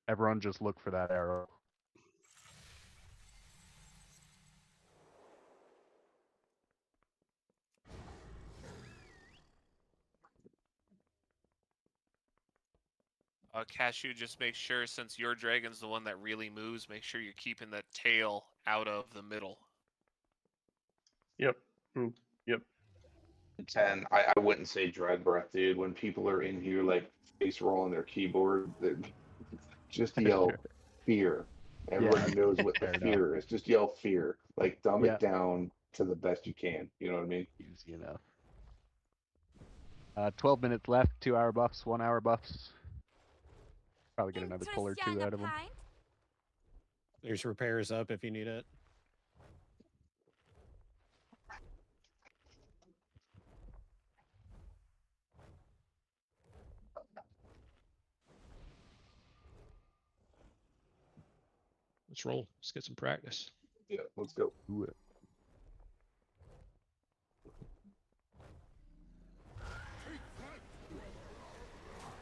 everyone just look for that arrow. Cashew, just make sure, since your dragon's the one that really moves, make sure you're keeping that tail out of the middle. Yep. Yep. 10. I wouldn't say dread breath, dude. When people are in here like face rolling their keyboard, just yell fear. Everybody knows what the Fair enough. fear is. Just yell fear. Like dumb Yeah. it down. to the best you can. You know what I mean? Easy enough. 12 minutes left. 2-hour buffs, 1-hour buffs. Probably get another pull or two out of them. There's repairs up if you need it. Let's roll. Let's get some practice. Yeah, let's go. Do it.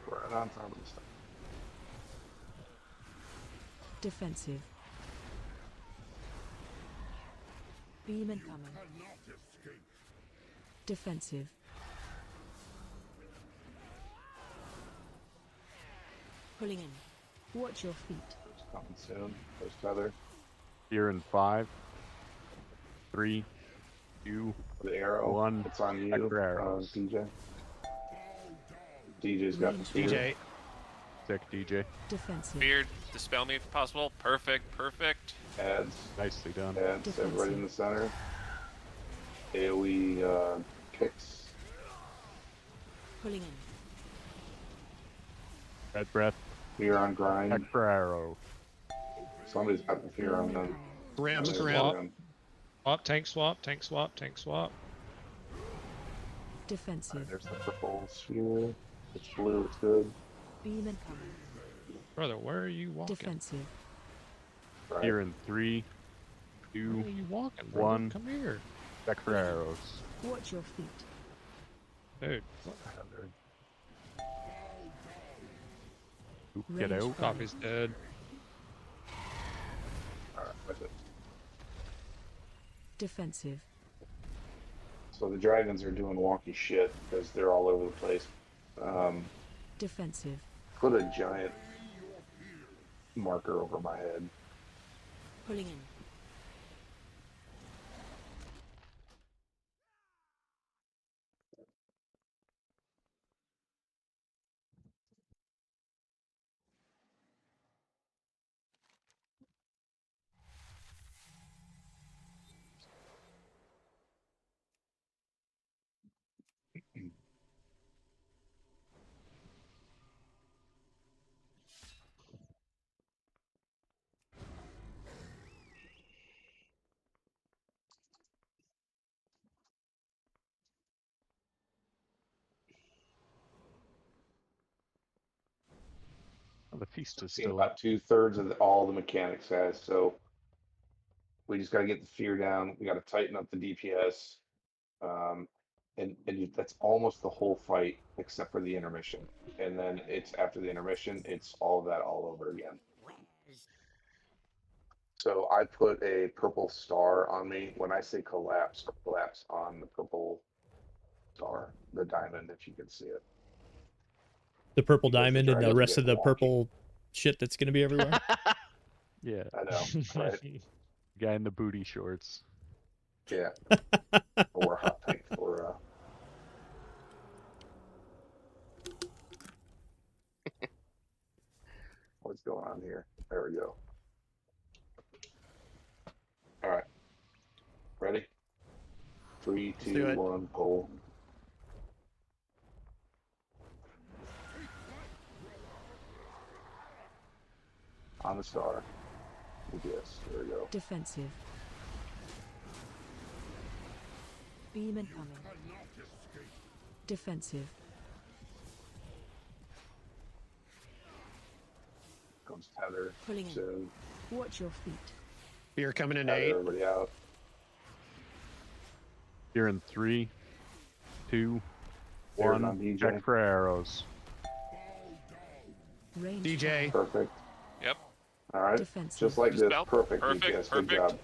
Right on top of the stuff. Defensive. Beam incoming. Defensive. Pulling in. Watch your feet. Coming soon. There's Feather. Here in 5, 3, 2, The arrow. 1. It's on you, Extra arrows. DJ. DJ's got the fear. DJ. Sick, DJ. Defensive. Beard, dispel me if possible. Perfect, perfect. Adds. Nicely done. Adds. Everybody in the center. AoE kicks. Pulling in. Red breath. Fear on grind. Extra arrow. Somebody's got the fear on them. Grim, Somebody's grim. got them. Swap, tank swap, tank swap, tank swap. Defensive. There's the purple sphere. It's blue. It's good. Beam incoming. Brother, where are you walking? Defensive. Right. Here in 3, 2, Where are you walking, brother? 1. Come here. Check for arrows. Watch your feet. Dude, Oop, get Range out. coffee's dead. Alright, that's it. Defensive. So the dragons are doing wonky shit because they're all over the place. Defensive. Put a giant marker over my head. Pulling in. Oh, the feast is Seen still about up. 2/3 of all the mechanics has. So we just got to get the fear down. We got to tighten up the DPS. That's almost the whole fight except for the intermission. And then it's after the intermission, it's all of that all over again. So I put a purple star on me. When I say collapse on the purple star, the diamond, if you can see it. The purple Because the diamond and the dragons rest get of the wonky. purple shit that's gonna be everywhere. Yeah. I know, right? Guy in the booty shorts. Yeah. Or hot pink for what's going on here? There we go. All right. Ready? 3, do 2, it. 1, pull. On the star. Yes, there we go. Defensive. Beam incoming. Defensive. Comes tether. Pulling in. Soon. Watch your feet. Beer coming in Tether 8. everybody out. Here in 3, 2, There's 1. on DJ. Check for arrows. Range DJ. Perfect. Yep. All right. Defensive. Just like this. Dispel. Perfect. Perfect, DPS. Good perfect. job.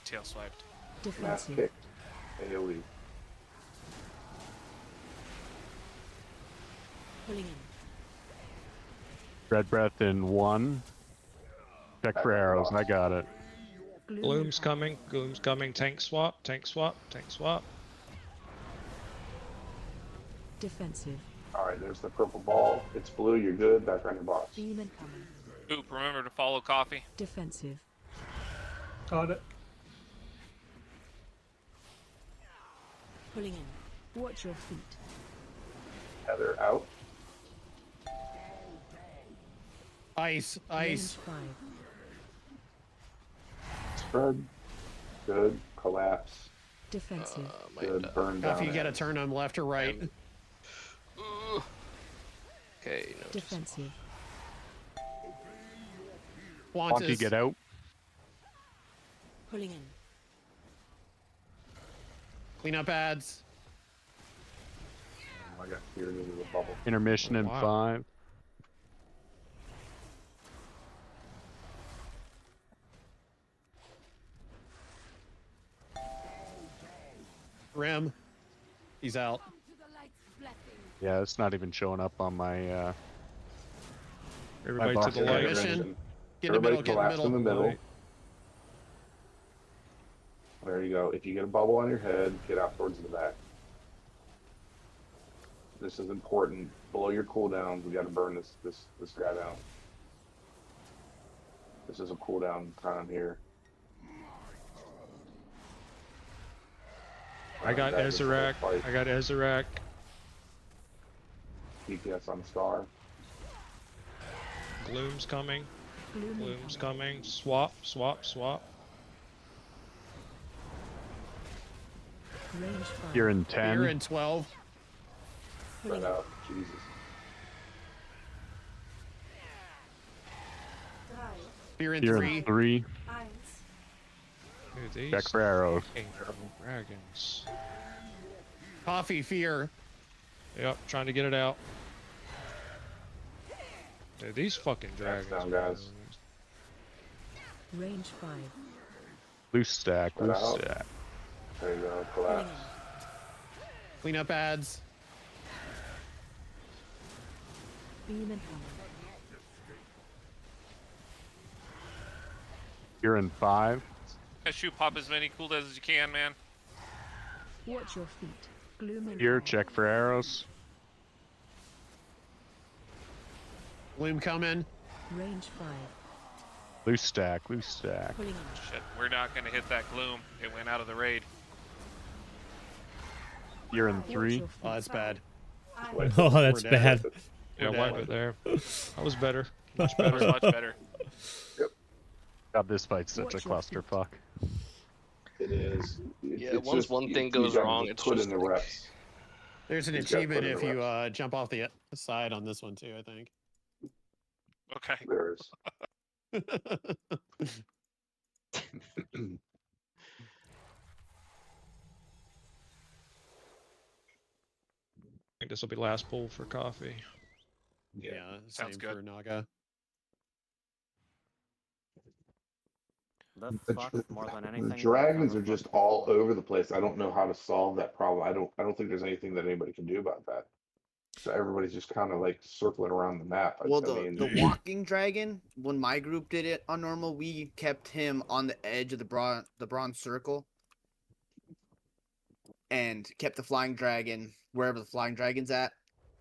Tail swiped. Mass Defensive. kicked. AoE. Pulling in. Red breath in 1. Check for arrows. I got it. Gloom's coming, gloom's coming. Tank swap, tank swap, tank swap. Defensive. All right, there's the purple ball. It's blue. You're good. Back on your box. Beam incoming. Oop, remember to follow coffee. Defensive. Got it. Pulling in. Watch your feet. Heather out. Ice, ice. Range 5. Spread. Good. Collapse. Defensive. Good. Burn Now if down. you get a turn on left or right. Okay, no. Defensive. Wonky, get out. Pulling in. Clean up ads. I got feared into the bubble. Intermission in 5. Rim. He's out. Yeah, it's not even showing up on my. Everybody my to box the light. Intermission. Get in the Everybody middle, get in collapse the in the middle. middle. There you go. If you get a bubble on your head, get out towards the back. This is important. Below your cooldowns, we got to burn this guy down. This is a cooldown time here. I got That is a Ezerac. fight. I got Ezerac. DPS on Star. Gloom's coming. Gloom Gloom's coming. Swap, swap, swap. Range 5. You're in 10. You're in 12. Spread out. Jesus. You're in You're 3. in 3. Dude, these Check for arrows. fucking dragons. Coffee, fear. Yep, trying to get it out. Dude, these fucking dragons. down, guys. Range 5. Loose stack, Spread loose out. stack. There you go. Pulling Collapse. in. Clean up ads. Beam and hammer. You're in 5. Shoot, pop as many cooldowns as you can, man. Watch your feet. Gloom and Here, power. check for arrows. Bloom coming. Range 5. Loose stack, loose stack. Pulling in. Shit, we're not gonna hit that gloom. It went out of the raid. You're in Watch 3. your feet. Oh, that's bad. Oh, that's We're bad. dead. Yeah, We're wipe dead. it there. That was better. Much That was better. much better. God, this fight's such a Watch your feet. clusterfuck. It is. Yeah, It's once just- one thing you goes gotta wrong, just it's put just in the like- reps. There's an He's gotta achievement put in if the you reps. jump off the side on this one too, I think. Okay. There is. I think this will be last pull for coffee. Yeah, sounds same good. for Naga. The The fuck dr- more than the anything. dragons are just all over the place. I don't know how to solve that problem. I don't think there's anything that anybody can do about that. So everybody's just kind of like circling around the map. Well, I mean, the walking dragon, when my group did it on normal, we kept him on the edge of the bronze circle, and kept the flying dragon wherever the flying dragon's at.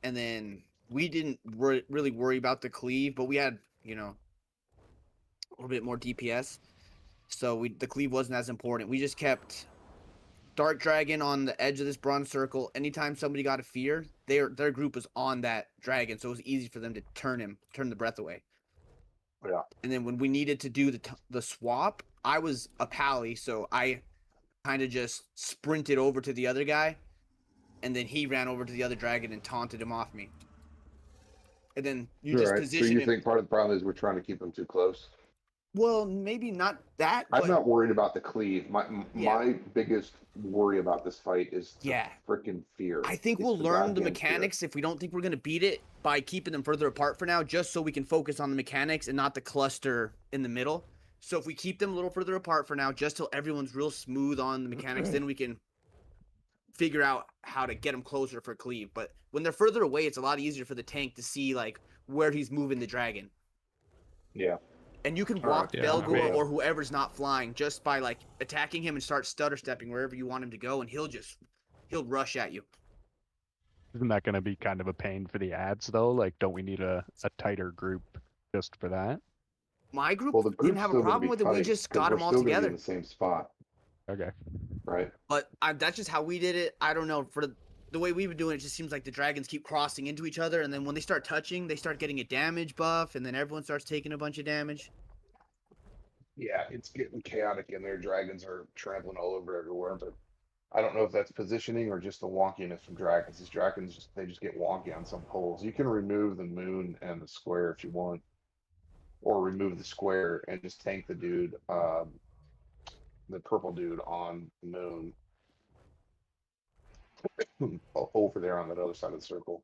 And then we didn't really worry about the cleave, but we had, you know, a little bit more DPS, so the cleave wasn't as important. We just kept Dark Dragon on the edge of this bronze circle. Anytime somebody got a fear, their group was on that dragon, so it was easy for them to turn the breath away. Yeah. And then when we needed to do the swap, I was a pally, so I kind of just sprinted over to the other guy, and then he ran over to the other dragon and taunted him off me. And then you just right. So position you him. think part of the problem is we're trying to keep them too close? Well, maybe not that. I'm But not worried about the cleave. My Yeah. biggest worry about this fight is the Yeah. freaking fear. I think It's we'll learn the goddamn fear. mechanics if we don't think we're going to beat it by keeping them further apart for now, just so we can focus on the mechanics and not the cluster in the middle. So if we keep them a little further apart for now, just till everyone's real smooth on the mechanics, then we can figure out how to get them closer for cleave. But when they're further away, it's a lot easier for the tank to see like where he's moving the dragon. Yeah. And you can All walk right. Belgor Yeah, or whoever's not flying just by like attacking him and start stutter stepping wherever you want him to go, and he'll rush at you. Isn't that going to be kind of a pain for the ads, though? Like, don't we need a tighter group just for that? My group Well, the didn't group's have a still gonna problem be with it. We tight, just 'cause got we're them all still gonna be together. in the same spot. Okay. Right. But that's just how we did it. I don't know. For the way we've been doing it, just seems like the dragons keep crossing into each other, and then when they start touching, they start getting a damage buff, and then everyone starts taking a bunch of damage. Yeah, it's getting chaotic in there. Dragons are trampling all over everywhere, but I don't know if that's positioning or just the wonkiness from dragons. These dragons they just get wonky on some poles. You can remove the moon and the square if you want, or remove the square and just tank the dude, the purple dude on the moon over there on that other side of the circle.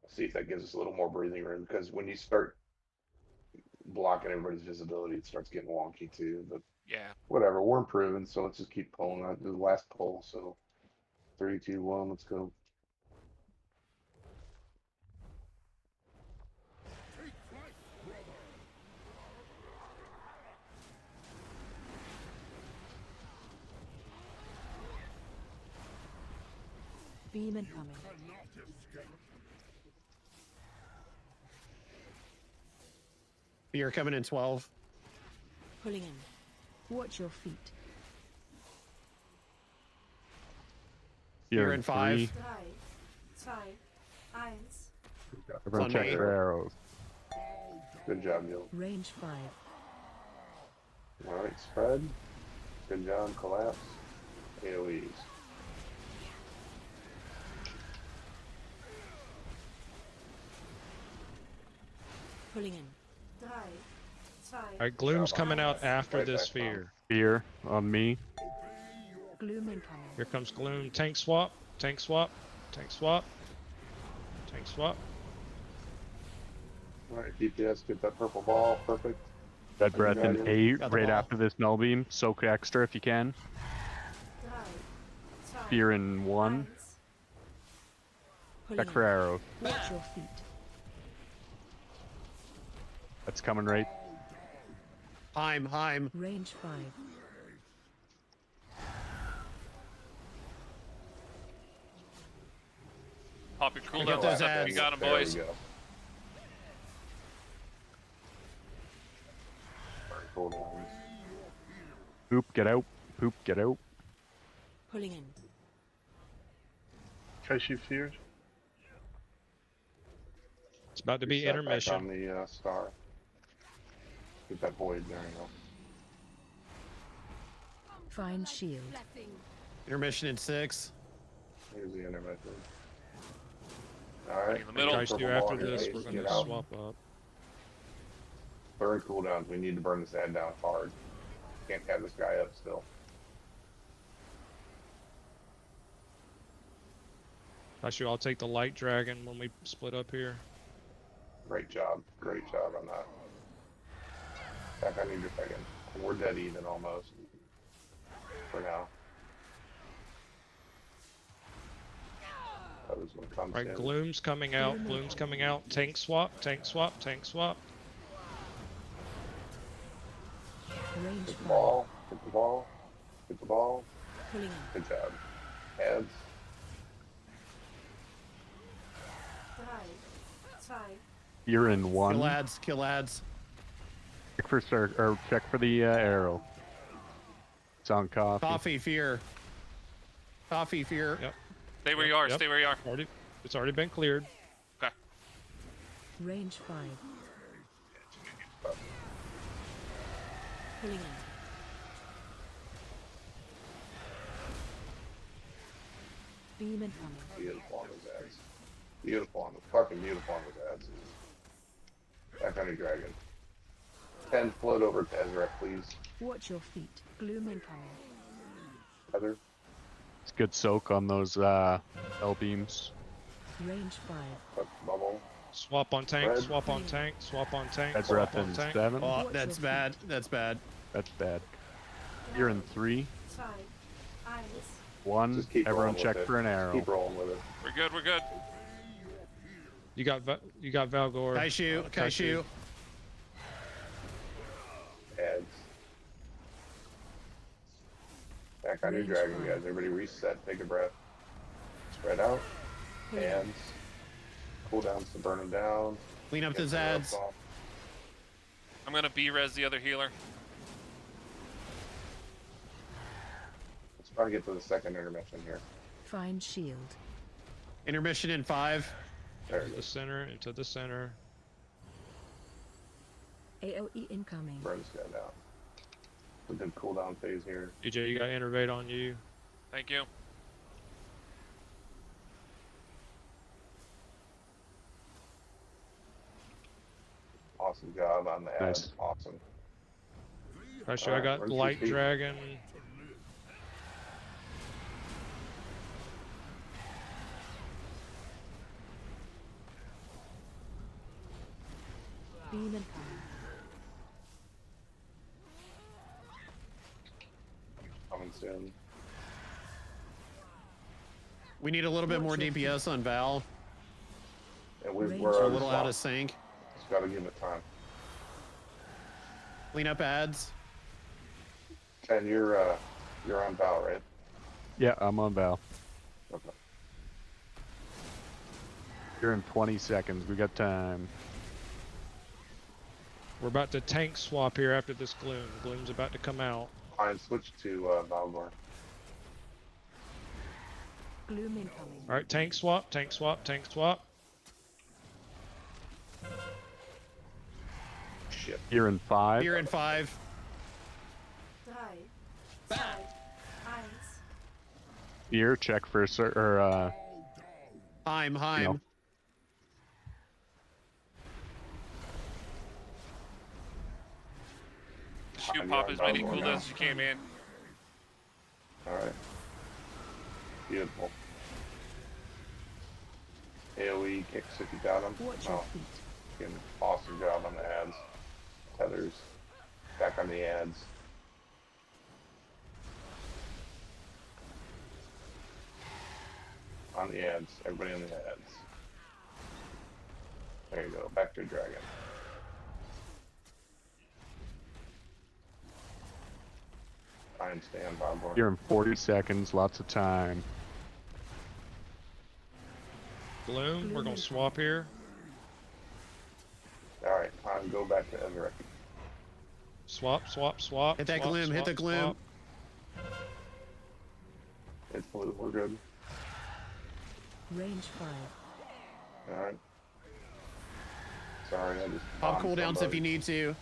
See if that gives us a little more breathing room, because when you start blocking everybody's visibility, it starts getting wonky too. But Yeah. whatever, we're improving, so let's just keep pulling on the last pull. So 3, 2, 1, let's go. Beam incoming. You're coming in 12. Pulling in. Watch your feet. You're in 5. 3, 2, 1. Everyone check their arrows. Good job, Neil. Range 5. All right, spread. Good job, collapse. AoEs. Pulling in. 3, 2, Alright, Gloom's coming out after Right this back on. sphere. Fear on me. Gloom incoming. Here comes Gloom. Tank swap. Tank swap. Tank swap. Tank swap. All right, DPS, get that purple ball. Perfect. Dead breath in Dragon. 8 Got the right ball. after this null beam. Soak extra if you can. 3, 2, Fear in 1. Pulling Check for in. arrows. Watch your feet. That's coming right. Heim. Range 5. Pop your Pick cooldown up those stuff if ads. you got them, There boys. we go. Alright, hold on. Poop, get out. Poop, get out. Pulling in. Kaishu feared. It's about to be Reset back intermission. on the star. Get that void. There you go. Find shield. Intermission in 6. Here's the intermission. All right. In the middle. Guys, do Purple after ball in your this, face, we're get gonna out. swap up. Burn cooldowns. We need to burn this ad down hard. Can't have this guy up still. Actually, I'll take the light dragon when we split up here. Great job. Great job on that. Back on your dragon. We're dead even almost. For now. That was what comes Right, in. Gloom's coming out. Gloom's coming out. Tank swap. Tank swap. Tank swap. Range Get the 5. ball. Get the ball. Get the ball. Pulling in. Good job. Heads. 3, 2, Fear in Kill 1. ads. Kill ads. Check for check for the arrow. It's on coffee. Coffee fear. Coffee fear. Yep. Stay where you are. Yep. Stay where you are. It's already been cleared. Okay. Range 5. Pulling in. Beam incoming. Beautiful on those ads. Beautiful on the fucking beautiful on those ads. Back on your dragon. 10 float over to Ezra, please. Watch your feet. Gloom incoming. Heather. It's good soak on those L beams. Range 5. Bubble. Swap on tank. Red. Swap on tank. Swap on tank. Dead Swap breath on in tank. 7. Oh, that's bad. That's bad. That's bad. Fear in 3. 2, 1. 1. Just keep Everyone rolling check with it. for an arrow. Keep rolling with it. We're good. We're good. You got Valgor. Kaishu. Heads. Back on your Range dragon, 5. guys. Everybody reset. Take a breath. Spread out. Pulling in. Hands. Cooldowns to burn them down. Clean up Get those the ropes ads. off. I'm gonna B-res the other healer. Let's Trying to get to the second intermission here. Find shield. Intermission in 5. There Into it the is. center, into the center. AOE incoming. Burn this guy down. We did cooldown phase here. DJ, you got innervate on you. Thank you. Awesome job on the ad. Nice. Awesome. Actually, I Alright, got where's your light feet? dragon. Beam incoming. Coming soon. We need a little bit more Watch your DPS on Val. And Range. we're We're a already little out swamped. of sync. Just gotta give him a time. Clean up ads. And you're on Val, right? Yeah, I'm on Val. Okay. You're in 20 seconds. We got time. We're about to tank swap here after this gloom. Gloom's about to come out. Fine, switch to Valmor. Gloom incoming. All right, tank swap, tank swap, tank swap. Shit. You're in 5. Here in 5. 3, 2, 1. Here, check for Heim. No. Shoot I'm pop on as many Valmor now. cooldowns as you can, man. Alright. Beautiful. AoE kicks if you got him. Watch your Oh, feet. getting an awesome job on the ads. Tethers. Back on the ads. On the ads. Everybody on the ads. There you go. Back to dragon. Try and stay on Valmor. You're in 40 seconds. Lots of time. Gloom, we're gonna swap here. Alright, time go back to Everett. Swap, swap, swap. Hit that swap, gloom, hit swap, the gloom. swap. It's blue, we're good. Range 5. Alright. Sorry, I just Pop bombed cooldowns if somebody. you need to.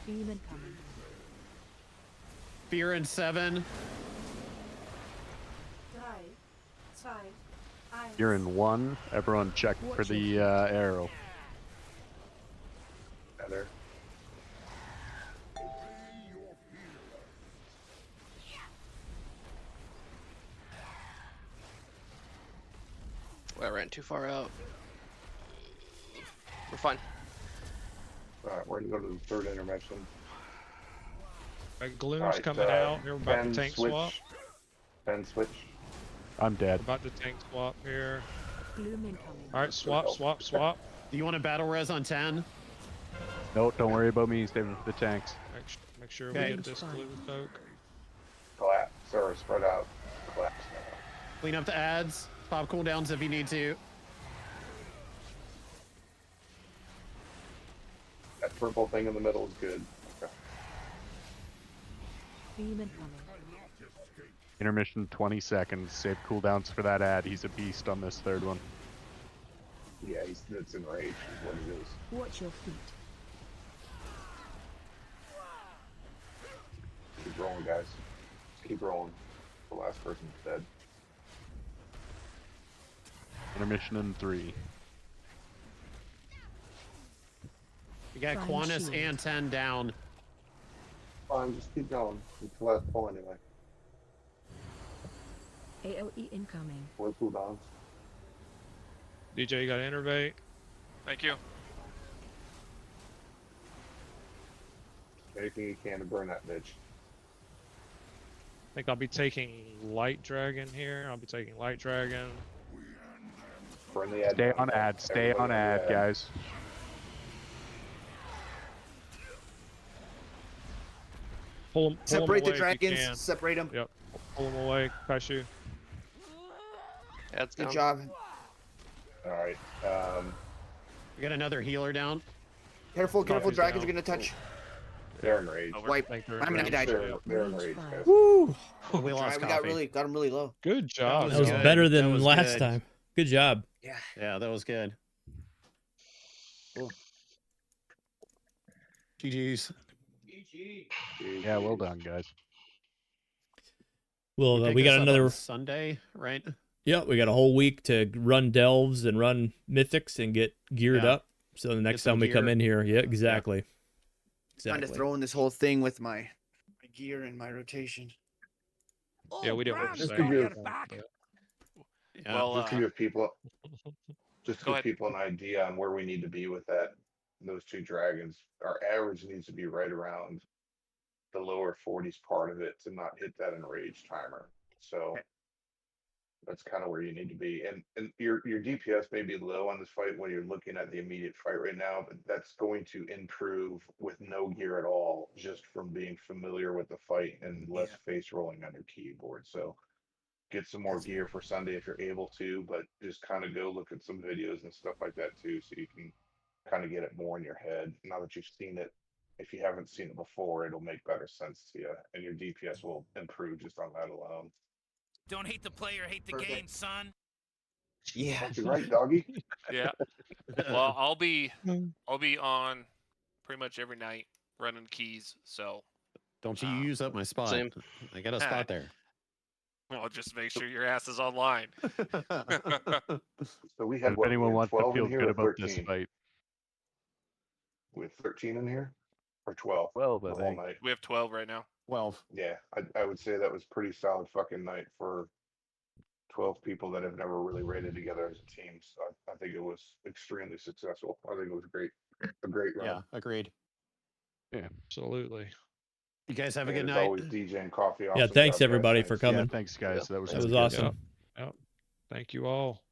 Beam incoming. Fear in 7. 3, 2, 1. You're in 1. Everyone check for the arrow. Heather. Well, I ran too far out. We're fine. Alright, we're gonna go to the third intermission. Right, gloom's Alright, coming out. Here, we're about Ben to tank switch. swap. Ben switch. I'm dead. About to tank swap here. Gloom incoming. All right, swap, swap, swap. Do you want a battle res on 10? No, don't worry about me. Save it for the tanks. Make sure Okay. we get this gloom poke. Collapse. Or spread out. Collapse. Clean up the ads. Pop cooldowns if you need to. That purple thing in the middle is good. Okay. Beam incoming. Intermission 20 seconds. Save cooldowns for that ad. He's a beast on this third one. Yeah, it's enraged is what it is. Watch your feet. Keep rolling, guys. Just keep rolling. The last person's dead. Intermission in 3. You got Find Quantus shield. and 10 down. Fine, just keep going. It's the last pull anyway. AOE incoming. 4 cooldowns. DJ, you got innervate. Thank you. Anything you can to burn that bitch. I think I'll be taking light dragon here. I'll be taking light dragon. Burn the ad. Stay on ad. Stay on ad, guys. Pull them Separate the away if you dragons. can. Separate them. Yep. Pull them away, Kashu. That's Good job. Alright. We got another healer down. Careful, Knock careful. these Dragons down. are gonna touch. They're in rage. Oh, we're- Wipe. Think they're I mean, I died. They're in rage, guys. Woo! We lost We coffee. got him really low. Good job. That was good. better That than was last good. time. Good job. Yeah. Yeah, that was good. Cool. GG's. Yeah, well done, guys. Well, pick we this got up another. on Sunday, right? Yeah, we got a whole week to run delves and run mythics and get geared Yeah. up. So the next some time we come gear. in here, yeah, exactly. Trying to Exactly. throw in this whole thing with my gear and my rotation. Yeah, we didn't want to Just say to give, anything, Yeah. Well, just to give people, just to Go give ahead. people an idea on where we need to be with that. Those two dragons, our average needs to be right around the lower 40s part of it to not hit that enraged timer. So that's kind of where you need to be. And your DPS may be low on this fight when you're looking at the immediate fight right now, but that's going to improve with no gear at all, just from being familiar with the fight and less face rolling on your keyboard. So get some more gear for Sunday if you're able to, but just kind of go look at some videos and stuff like that too, so you can kind of get it more in your head. Now that you've seen it, if you haven't seen it before, it'll make better sense to you, and your DPS will improve just on that alone. Don't hate the player, hate the Perfect. game, son. Yeah. You're right, doggy. Yeah. Well, I'll be on pretty much every night running keys. So Don't you use up my spot. Same. I got a spot there. well, just make sure your ass is online. So we had If what? anyone We had wants to 12 feel in here good or about 13? this fight, We have 13 in here, or 12. 12, I the whole think. night. We have 12 right now. 12. Yeah, I would say that was pretty solid fucking night for 12 people that have never really raided together as a team. So I think it was extremely successful. I think it was great, a great run. Yeah, agreed. Yeah. Absolutely. You guys have a And good as night. always, DJ and Coffee. Yeah, Awesome thanks job, guys. everybody for Thanks. coming. Yeah, thanks, guys. That was That was good. awesome. Yep. Thank you all.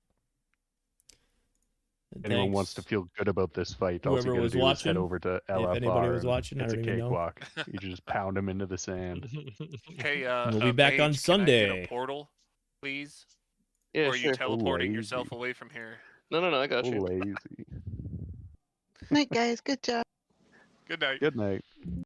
And Anyone thanks. wants to feel good about this fight, all you Whoever gotta was do is watching, head over to if LFR. anybody was and watching, I it's a don't even know. cakewalk. You just pound them into the sand. Hey, We'll be back on Paige, Sunday. Can I get a portal, please? Yeah, or are sure. you teleporting Lazy. yourself away from here? No, I got you. Lazy. Night, guys. Good job. Good night. Good night.